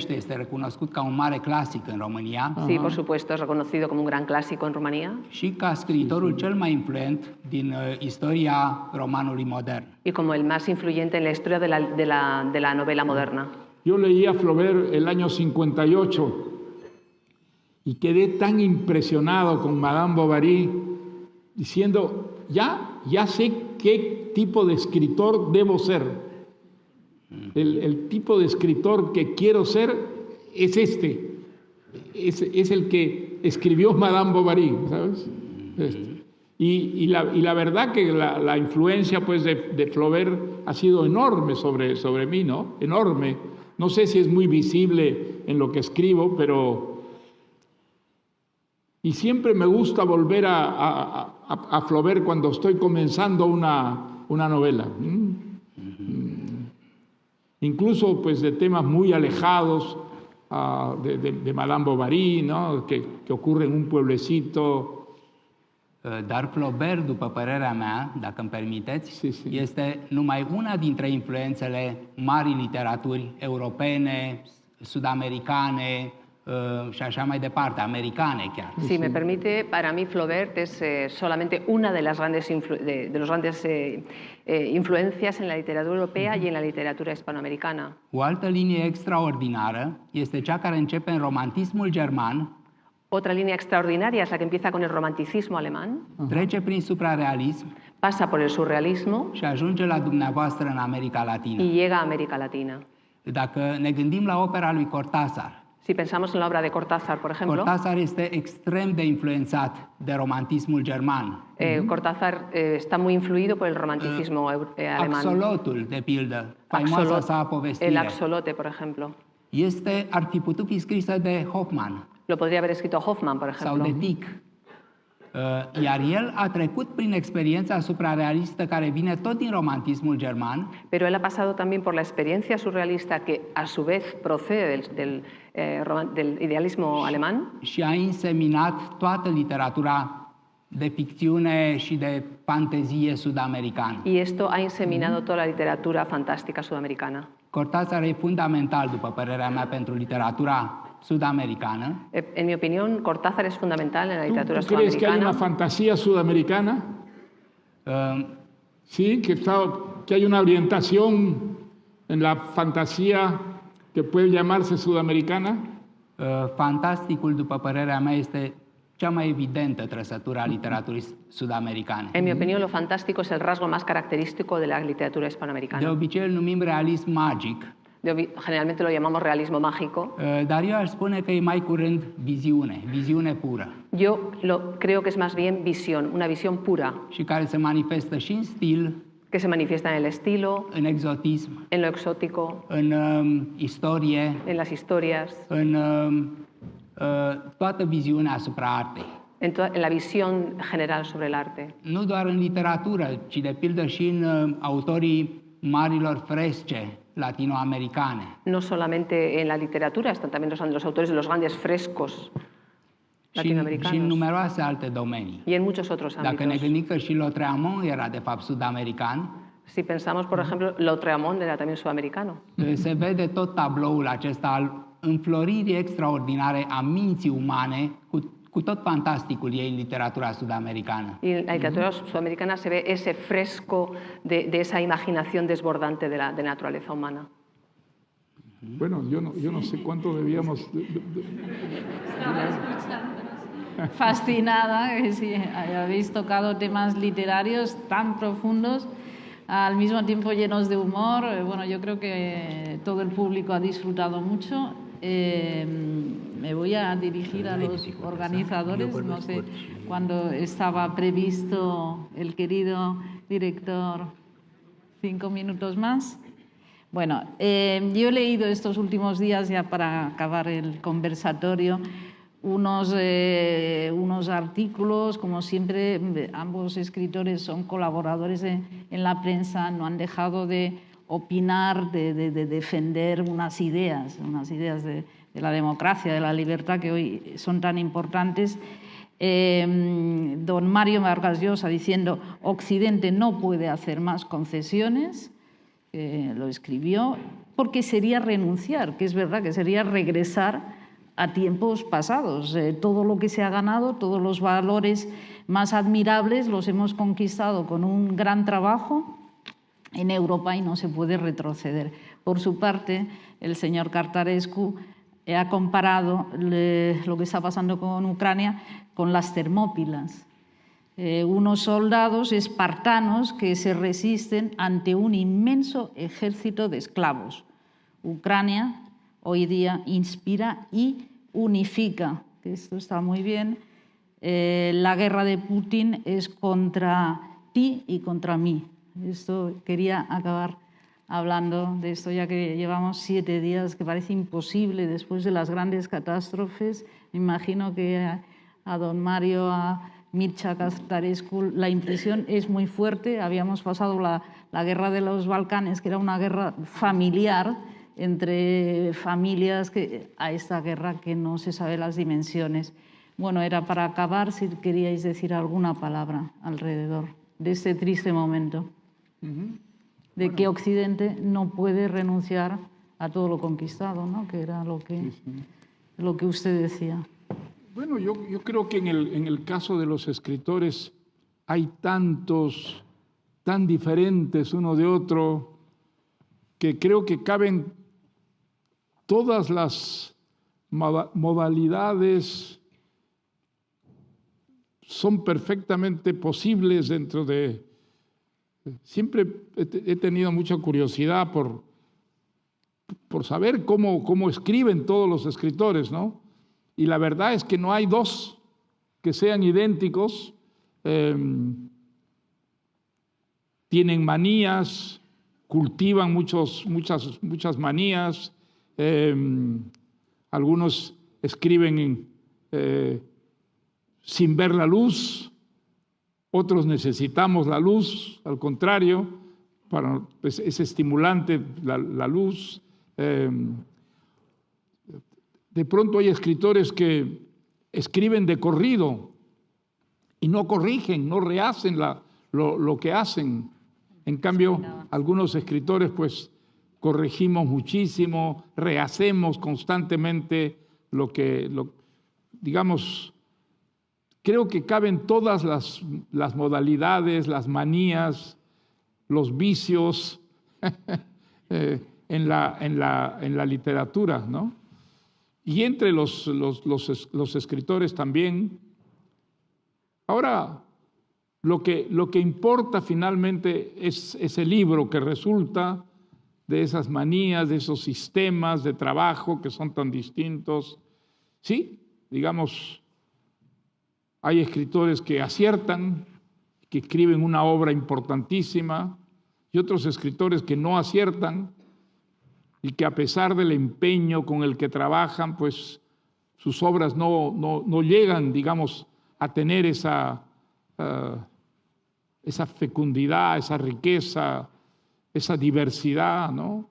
este recunoscut ca un mare clasic în România. Sí, por supuesto, es reconocido como un gran clásico en Rumanía. Și ca scriitorul cel mai influent din istoria romanului modern. Y como el más influyente en la historia de la novela moderna. Yo leí a Flaubert el año 58 y quedé tan impresionado con Madame Bovary, diciendo, ya sé qué tipo de escritor debo ser. El tipo de escritor que quiero ser es es el que escribió Madame Bovary, ¿sabes? Y la verdad que la influencia pues, de Flaubert ha sido enorme sobre mí, ¿no? Enorme. No sé si es muy visible en lo que escribo, pero... Y siempre me gusta volver a Flaubert cuando estoy comenzando una novela. Incluso pues, de temas muy alejados de Madame Bovary, ¿no? que ocurre en un pueblecito. Dar Flaubert, după părerea mea, dacă îmi permiteți, este numai una dintre influențele marii literaturi europene, sud-americane și așa mai departe, americane chiar. Si me permite, para mí Flaubert es solamente una de las grandes influencias en la literatura europea y en la literatura hispanoamericana. O altă linie extraordinară este cea care începe în romantismul german. Otra línea extraordinaria es la que empieza con el romanticismo alemán. Trece prin suprarealism. Pasa por el surrealismo. Și ajunge la dumneavoastră în America Latină. Y llega a América Latina. Dacă ne gândim la opera lui Cortázar. Si pensamos en la obra de Cortázar, por ejemplo. Cortázar este extrem de influențat de romantismul german. Cortázar está muy influido por el romanticismo alemán. Axolotul, de pildă, faimoasa sa povestire. El Axolote, por ejemplo. Ar fi putut fi scrisă de Hoffmann. Lo podría haber escrito Hoffmann, por ejemplo. Sau de Tieck. Iar el a trecut prin experiența suprarealistă care vine tot din romantismul german. Pero él ha pasado también por la experiencia surrealista que a su vez procede del idealismo alemán. Și a inseminat toată literatura de ficțiune și de fantezie sud-americană. Y esto ha inseminado toda la literatura fantástica sudamericana. Cortázar e fundamental, după părerea mea, pentru literatura sudamericană. En mi opinión, Cortázar es fundamental en la literatura sudamericana. ¿Crees que hay una fantasía sudamericana? Sí, que hay una orientación en la fantasía que puede llamarse sudamericana. Fantasticul, după părerea mea, este cea mai evidentă trăsătură a literaturii sud-americane. En mi opinión, lo fantástico es el rasgo más característico de la literatura hispanoamericana. De obicei îl numim realism magic. Generalmente lo llamamos realismo mágico. Dar eu aș spune că e mai curând viziune pură. Yo creo que es más bien visión, una visión pura. Și care se manifestă și în stil, que se manifiesta en el estilo, în exotism, en lo exótico, în istorie, en las historias, în toată viziunea asupra artei. En la visión general sobre el arte. Nu doar în literatură, ci de pildă și în autorii marilor fresce latinoamericane. No solamente en la literatura, están también los autores de los grandes frescos latinoamericanos. Și în numeroase alte domenii. Y en muchos otros ámbitos. Dacă ne gândim că și Lautréamont era de fapt sud-american, si pensamos, por ejemplo, Lautréamont era también sudamericano. Se vede tot tabloul acesta al înfloririi extraordinare a minții umane cu tot fantasticul ei în literatura sudamericană. Y en la literatura sudamericana se ve ese fresco de esa imaginación desbordante de la naturaleza humana. Bueno, yo no sé cuánto debíamos... Estaba escuchando. Fascinada, que sí, habéis tocado temas literarios tan profundos, al mismo tiempo llenos de humor. Bueno, yo creo que todo el público ha disfrutado mucho. Me voy a dirigir a los organizadores, no sé cuándo estaba previsto el querido director, 5 minutos más. Bueno, yo he leído estos últimos días, ya para acabar el conversatorio, unos artículos, como siempre, ambos escritores son colaboradores en la prensa, no han dejado de opinar, de defender unas ideas de la democracia, de la libertad, que hoy son tan importantes. Don Mario Vargas Llosa diciendo: Occidente no puede hacer más concesiones, lo escribió, porque sería renunciar, que es verdad que sería regresar a tiempos pasados. Todo lo que se ha ganado, todos los valores más admirables los hemos conquistado con un gran trabajo en Europa y no se puede retroceder. Por su parte, el señor Cartarescu ha comparado lo que está pasando con Ucrania con las Termópilas, unos soldados espartanos que se resisten ante un inmenso ejército de esclavos. Ucrania hoy día inspira y unifica, que esto está muy bien. La guerra de Putin es contra ti y contra mí. Esto quería acabar hablando de esto, ya que llevamos 7 días, que parece imposible después de las grandes catástrofes. Me imagino que a don Mario, a Mircea Cartarescu, la impresión es muy fuerte. Habíamos pasado la guerra de los Balcanes, que era una guerra familiar entre familias, a esta guerra que no se sabe las dimensiones. Bueno, era para acabar, si queríais decir alguna palabra alrededor de este triste momento. De que Occidente no puede renunciar a todo lo conquistado, ¿no? Que era lo que usted decía. Bueno, yo creo que en el caso de los escritores hay tantos, tan diferentes uno de otro, que creo que caben todas las modalidades, son perfectamente posibles dentro de... Siempre he tenido mucha curiosidad por saber cómo escriben todos los escritores, ¿no? Y la verdad es que no hay dos que sean idénticos. Tienen manías, cultivan muchas manías. Algunos escriben sin ver la luz. Otros necesitamos la luz, al contrario, pues es estimulante la luz. De pronto hay escritores que escriben de corrido y no corrigen, no rehacen lo que hacen. En cambio, algunos escritores pues corregimos muchísimo, rehacemos constantemente digamos, creo que caben todas las modalidades, las manías, los vicios en la literatura, ¿no? Y entre los escritores también. Ahora, lo que importa finalmente es ese libro que resulta de esas manías, de esos sistemas de trabajo que son tan distintos. Sí, digamos, hay escritores que aciertan, que escriben una obra importantísima, y otros escritores que no aciertan y que a pesar del empeño con el que trabajan, pues sus obras no llegan, digamos, a tener esa fecundidad, esa riqueza, esa diversidad, ¿no?,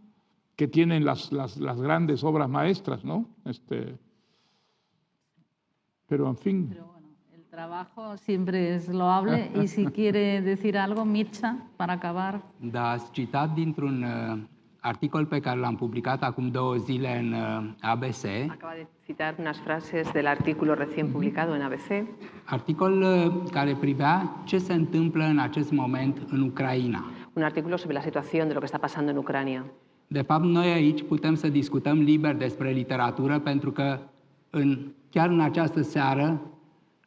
que tienen las grandes obras maestras, ¿no? Pero en fin. Pero bueno, el trabajo siempre es loable y si quiere decir algo, Mircea, para acabar. Da, ați citat dintr-un articol pe care l-am publicat acum 2 zile în ABC. Acaba de citar unas frases del artículo recién publicado en ABC. Articol care privea ce se întâmplă în acest moment în Ucraina. Un artículo sobre la situación de lo que está pasando en Ucrania. De fapt, noi aici putem să discutăm liber despre literatură pentru că chiar în această seară,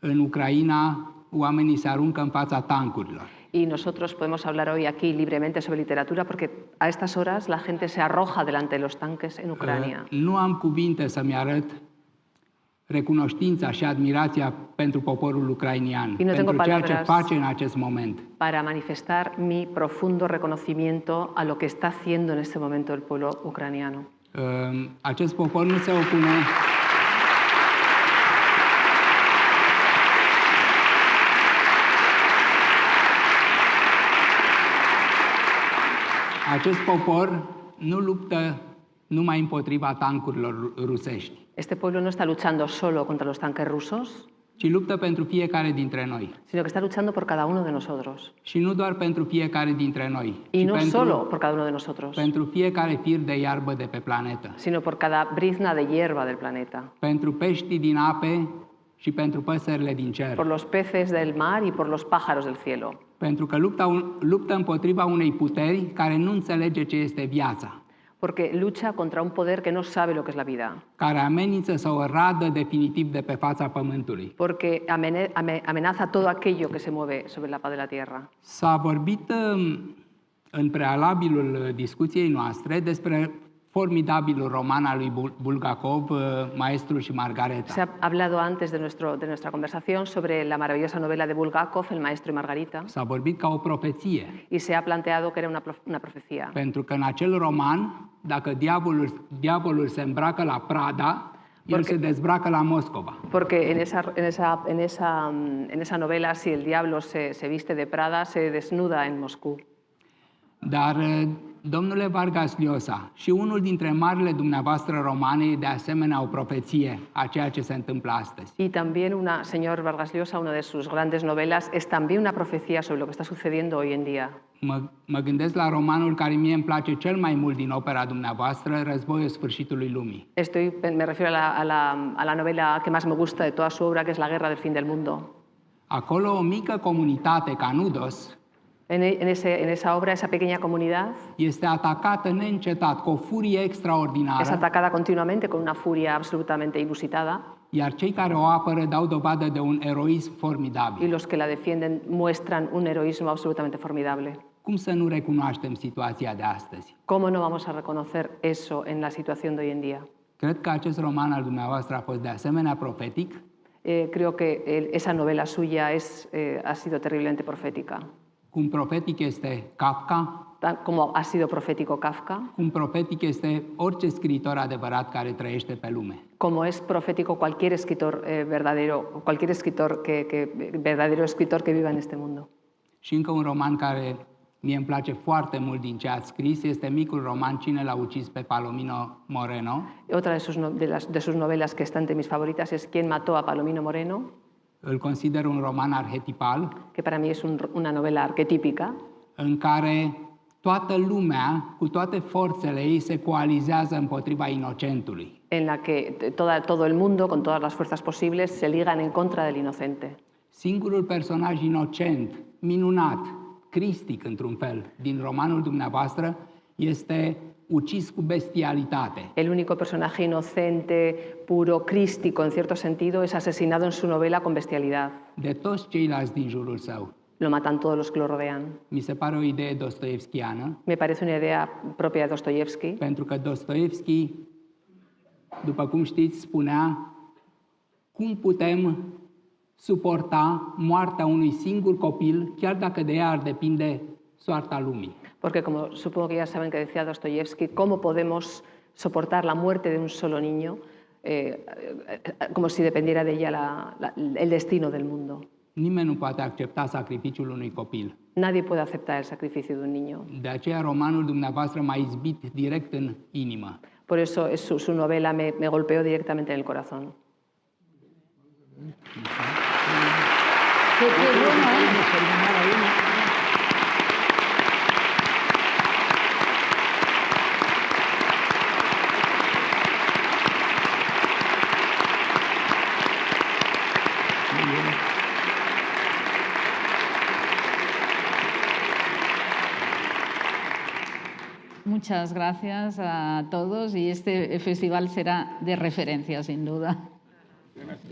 în Ucraina, oamenii se aruncă în fața tancurilor. Y nosotros podemos hablar hoy aquí libremente sobre literatura porque a estas horas la gente se arroja delante de los tanques en Ucrania. Nu am cuvinte să-mi arăt recunoștința și admirația pentru poporul ucrainian, pentru ceea ce face în acest moment. Para manifestar mi profundo reconocimiento a lo que está haciendo en este momento el pueblo ucraniano. Acest popor nu se opune Acest popor nu luptă numai împotriva tancurilor rusești. Este pueblo no está luchando solo contra los tanques rusos, ci luptă pentru fiecare dintre noi. Sino que está luchando por cada uno de nosotros. Și nu doar pentru fiecare dintre noi, y no solo por cada uno de nosotros. Pentru fiecare fir de iarbă de pe planetă. Sino por cada brizna de hierba del planeta. Pentru peștii din ape și pentru păsările din cer. Por los peces del mar y por los pájaros del cielo. Pentru că luptă împotriva unei puteri care nu înțelege ce este viața. Porque lucha contra un poder que no sabe lo que es la vida. Care amenință să o radă definitiv de pe fața pământului. Porque amenaza todo aquello que se mueve sobre la faz de la tierra. S-a vorbit în prealabilul discuției noastre despre formidabilul roman al lui Bulgakov, Maestru și Margareta. Se ha hablado antes de nuestra conversación sobre la maravillosa novela de Bulgakov, El Maestro y Margarita. S-a vorbit ca o profeție. Y se ha planteado que era una profecía. Pentru că în acel roman, dacă diavolul se îmbracă la Prada, el se dezbracă la Moscova. Porque en esa novela, si el diablo se viste de Prada, se desnuda en Moscú. Dar, domnule Vargas Llosa, și unul dintre marile dumneavoastră romane e de asemenea o profeție a ceea ce se întâmplă astăzi. Y también señor Vargas Llosa, una de sus grandes novelas, es también una profecía sobre lo que está sucediendo hoy en día. Mă gândesc la romanul care mie îmi place cel mai mult din opera dumneavoastră, Războiul Sfârșitului Lumii. Me refiero a la novela que más me gusta de toda su obra, que es La Guerra del Fin del Mundo. Acolo o mică comunitate, Canudos, En esa obra, esa pequeña comunidad este atacată neîncetat, cu o furie extraordinară. Es atacada continuamente con una furia absolutamente inusitada. Iar cei care o apără dau dovadă de un eroism formidabil. Y los que la defienden muestran un heroísmo absolutamente formidable. Cum să nu recunoaștem situația de astăzi? ¿Cómo no vamos a reconocer eso en la situación de hoy en día? Cred că acest roman al dumneavoastră a fost de asemenea profetic. Creo que esa novela suya ha sido terriblemente profética. Cum profetic este Kafka. Como ha sido profético Kafka. Cum profetic este orice scriitor adevărat care trăiește pe lume. Como es profético cualquier escritor verdadero, verdadero escritor que viva en este mundo. Și încă un roman care mie îmi place foarte mult din ce ați scris este micul roman Cine l-a ucis pe Palomino Moreno. Otra de sus novelas que está entre mis favoritas es Quién mató a Palomino Moreno. Îl consider un roman arhetipal. Que para mí es una novela arquetípica. În care toată lumea, cu toate forțele ei, se coalizează împotriva inocentului. En la que todo el mundo, con todas las fuerzas posibles, se ligan en contra del inocente. Singurul personaj inocent, minunat, cristic într-un fel, din romanul dumneavoastră, este ucis cu bestialitate. El único personaje inocente, puro, crístico, en cierto sentido, es asesinado en su novela con bestialidad. De toți ceilalți din jurul său. Lo matan todos los que lo rodean. Mi se pare o idee dostoevskiană. Me parece una idea propia de Dostoyevski. Pentru că Dostoevski, după cum știți, spunea cum putem suporta moartea unui singur copil, chiar dacă de ea ar depinde soarta lumii. Porque, como supongo que ya saben que decía Dostoyevski, ¿cómo podemos soportar la muerte de un solo niño, como si dependiera de ella el destino del mundo. Nimeni nu poate accepta sacrificiul unui copil. Nadie puede aceptar el sacrificio de un niño. De aceea romanul dumneavoastră m-a izbit direct în inimă. Por eso su novela me golpeó directamente en el corazón. Muchas gracias a todos y este festival será de referencia, sin duda. Gracias.